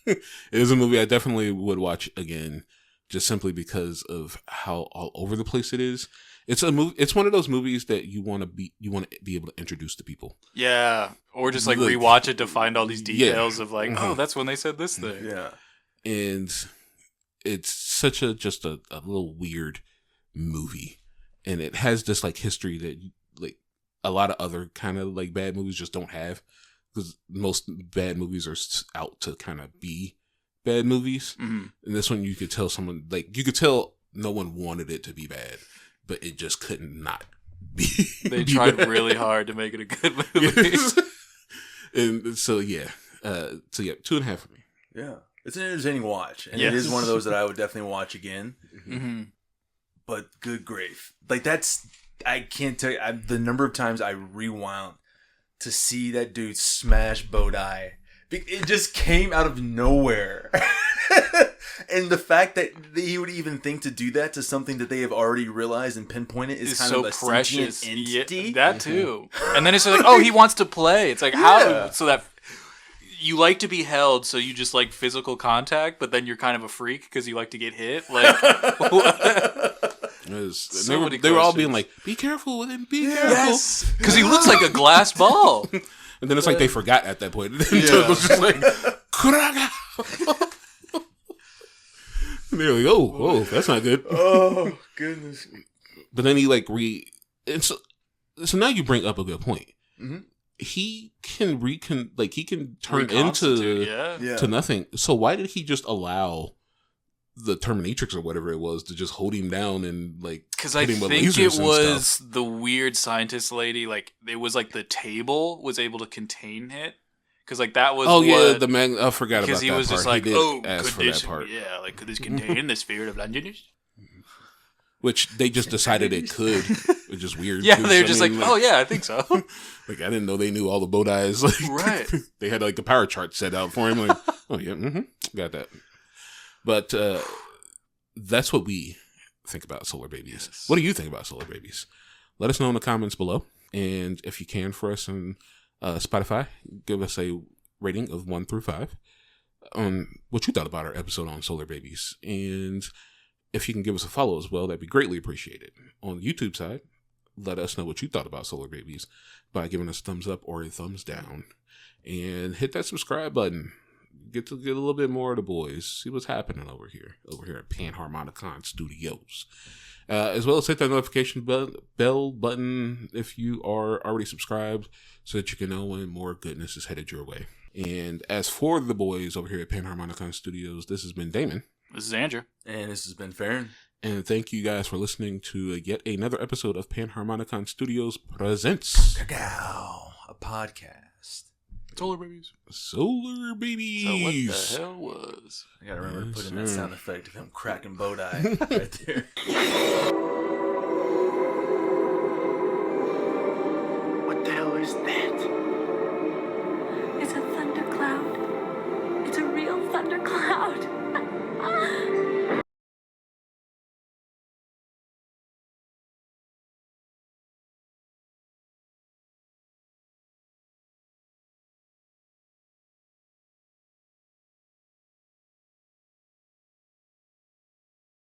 It is a movie I definitely would watch again, just simply because of how all over the place it is. It's a movie. It's one of those movies that you want to be able to introduce to people. Yeah, or just like rewatch it to find all these details of like, oh, that's when they said this thing. Yeah, and it's such a little weird movie, and it has this like history that like a lot of other kind of like bad movies just don't have, because most bad movies are out to kind of be bad movies. And this one you could tell no one wanted it to be bad, but it just couldn't not be. They tried really hard to make it a good movie. And so 2.5 for me. yeah. It's an entertaining watch, and it is one of those that I would definitely watch again. But good grief, like I can't tell you the number of times I rewound to see that dude smash Bodai. It just came out of nowhere. And the fact that he would even think to do that to something that they have already realized and pinpointed is kind so of a precious sentient entity. Yeah, that too. And then it's like, oh, he wants to play. It's like, how? So that you like to be held, so you just like physical contact, but then you're kind of a freak because you like to get hit. Like, they were all being like, "Be careful with him, be careful," yes, because he looks like a glass ball. And then it's like they forgot at that point. And then Tug was just like, "Kuraga." And they're like, "Oh, that's not good." Oh goodness! But then he like and so now you bring up a good point. He can he can turn into to nothing. So why did he just allow the Terminatrix or whatever it was to just hold him down and like? Because I think it was the weird scientist lady. Like it was like the table was able to contain it. Because like that was I forgot about that part. Because he was just like, ask for that part. Yeah, like could this contain the spirit of Londoners? Which they just decided it could, which is weird. Yeah, they're just like, oh yeah, I think so. Like I didn't know they knew all the Bodais. Like, right. They had like the power chart set out for him. Like, oh yeah, got that. But that's what we think about Solar Babies. Yes. What do you think about Solar Babies? Let us know in the comments below, and if you can, for us on Spotify, give us a rating of 1 through 5 on what you thought about our episode on Solar Babies, and if you can give us a follow as well, that'd be greatly appreciated. On the YouTube side, let us know what you thought about Solar Babies by giving us a thumbs up or a thumbs down. And hit that subscribe button. Get to get a little bit more of the boys. See what's happening over here at Panharmonicon Studios. As well as hit that notification bell button if you are already subscribed so that you can know when more goodness is headed your way. And as for the boys over here at Panharmonicon Studios, this has been Damon. This is Andrew. And this has been Farron. And thank you guys for listening to yet another episode of Panharmonicon Studios Presents Cacao, a podcast. Solar Babies. Solar Babies. So what the hell was? I gotta remember to put in that sound effect of him cracking Bodai right there. What the hell is that? It's a thundercloud. It's a real thundercloud.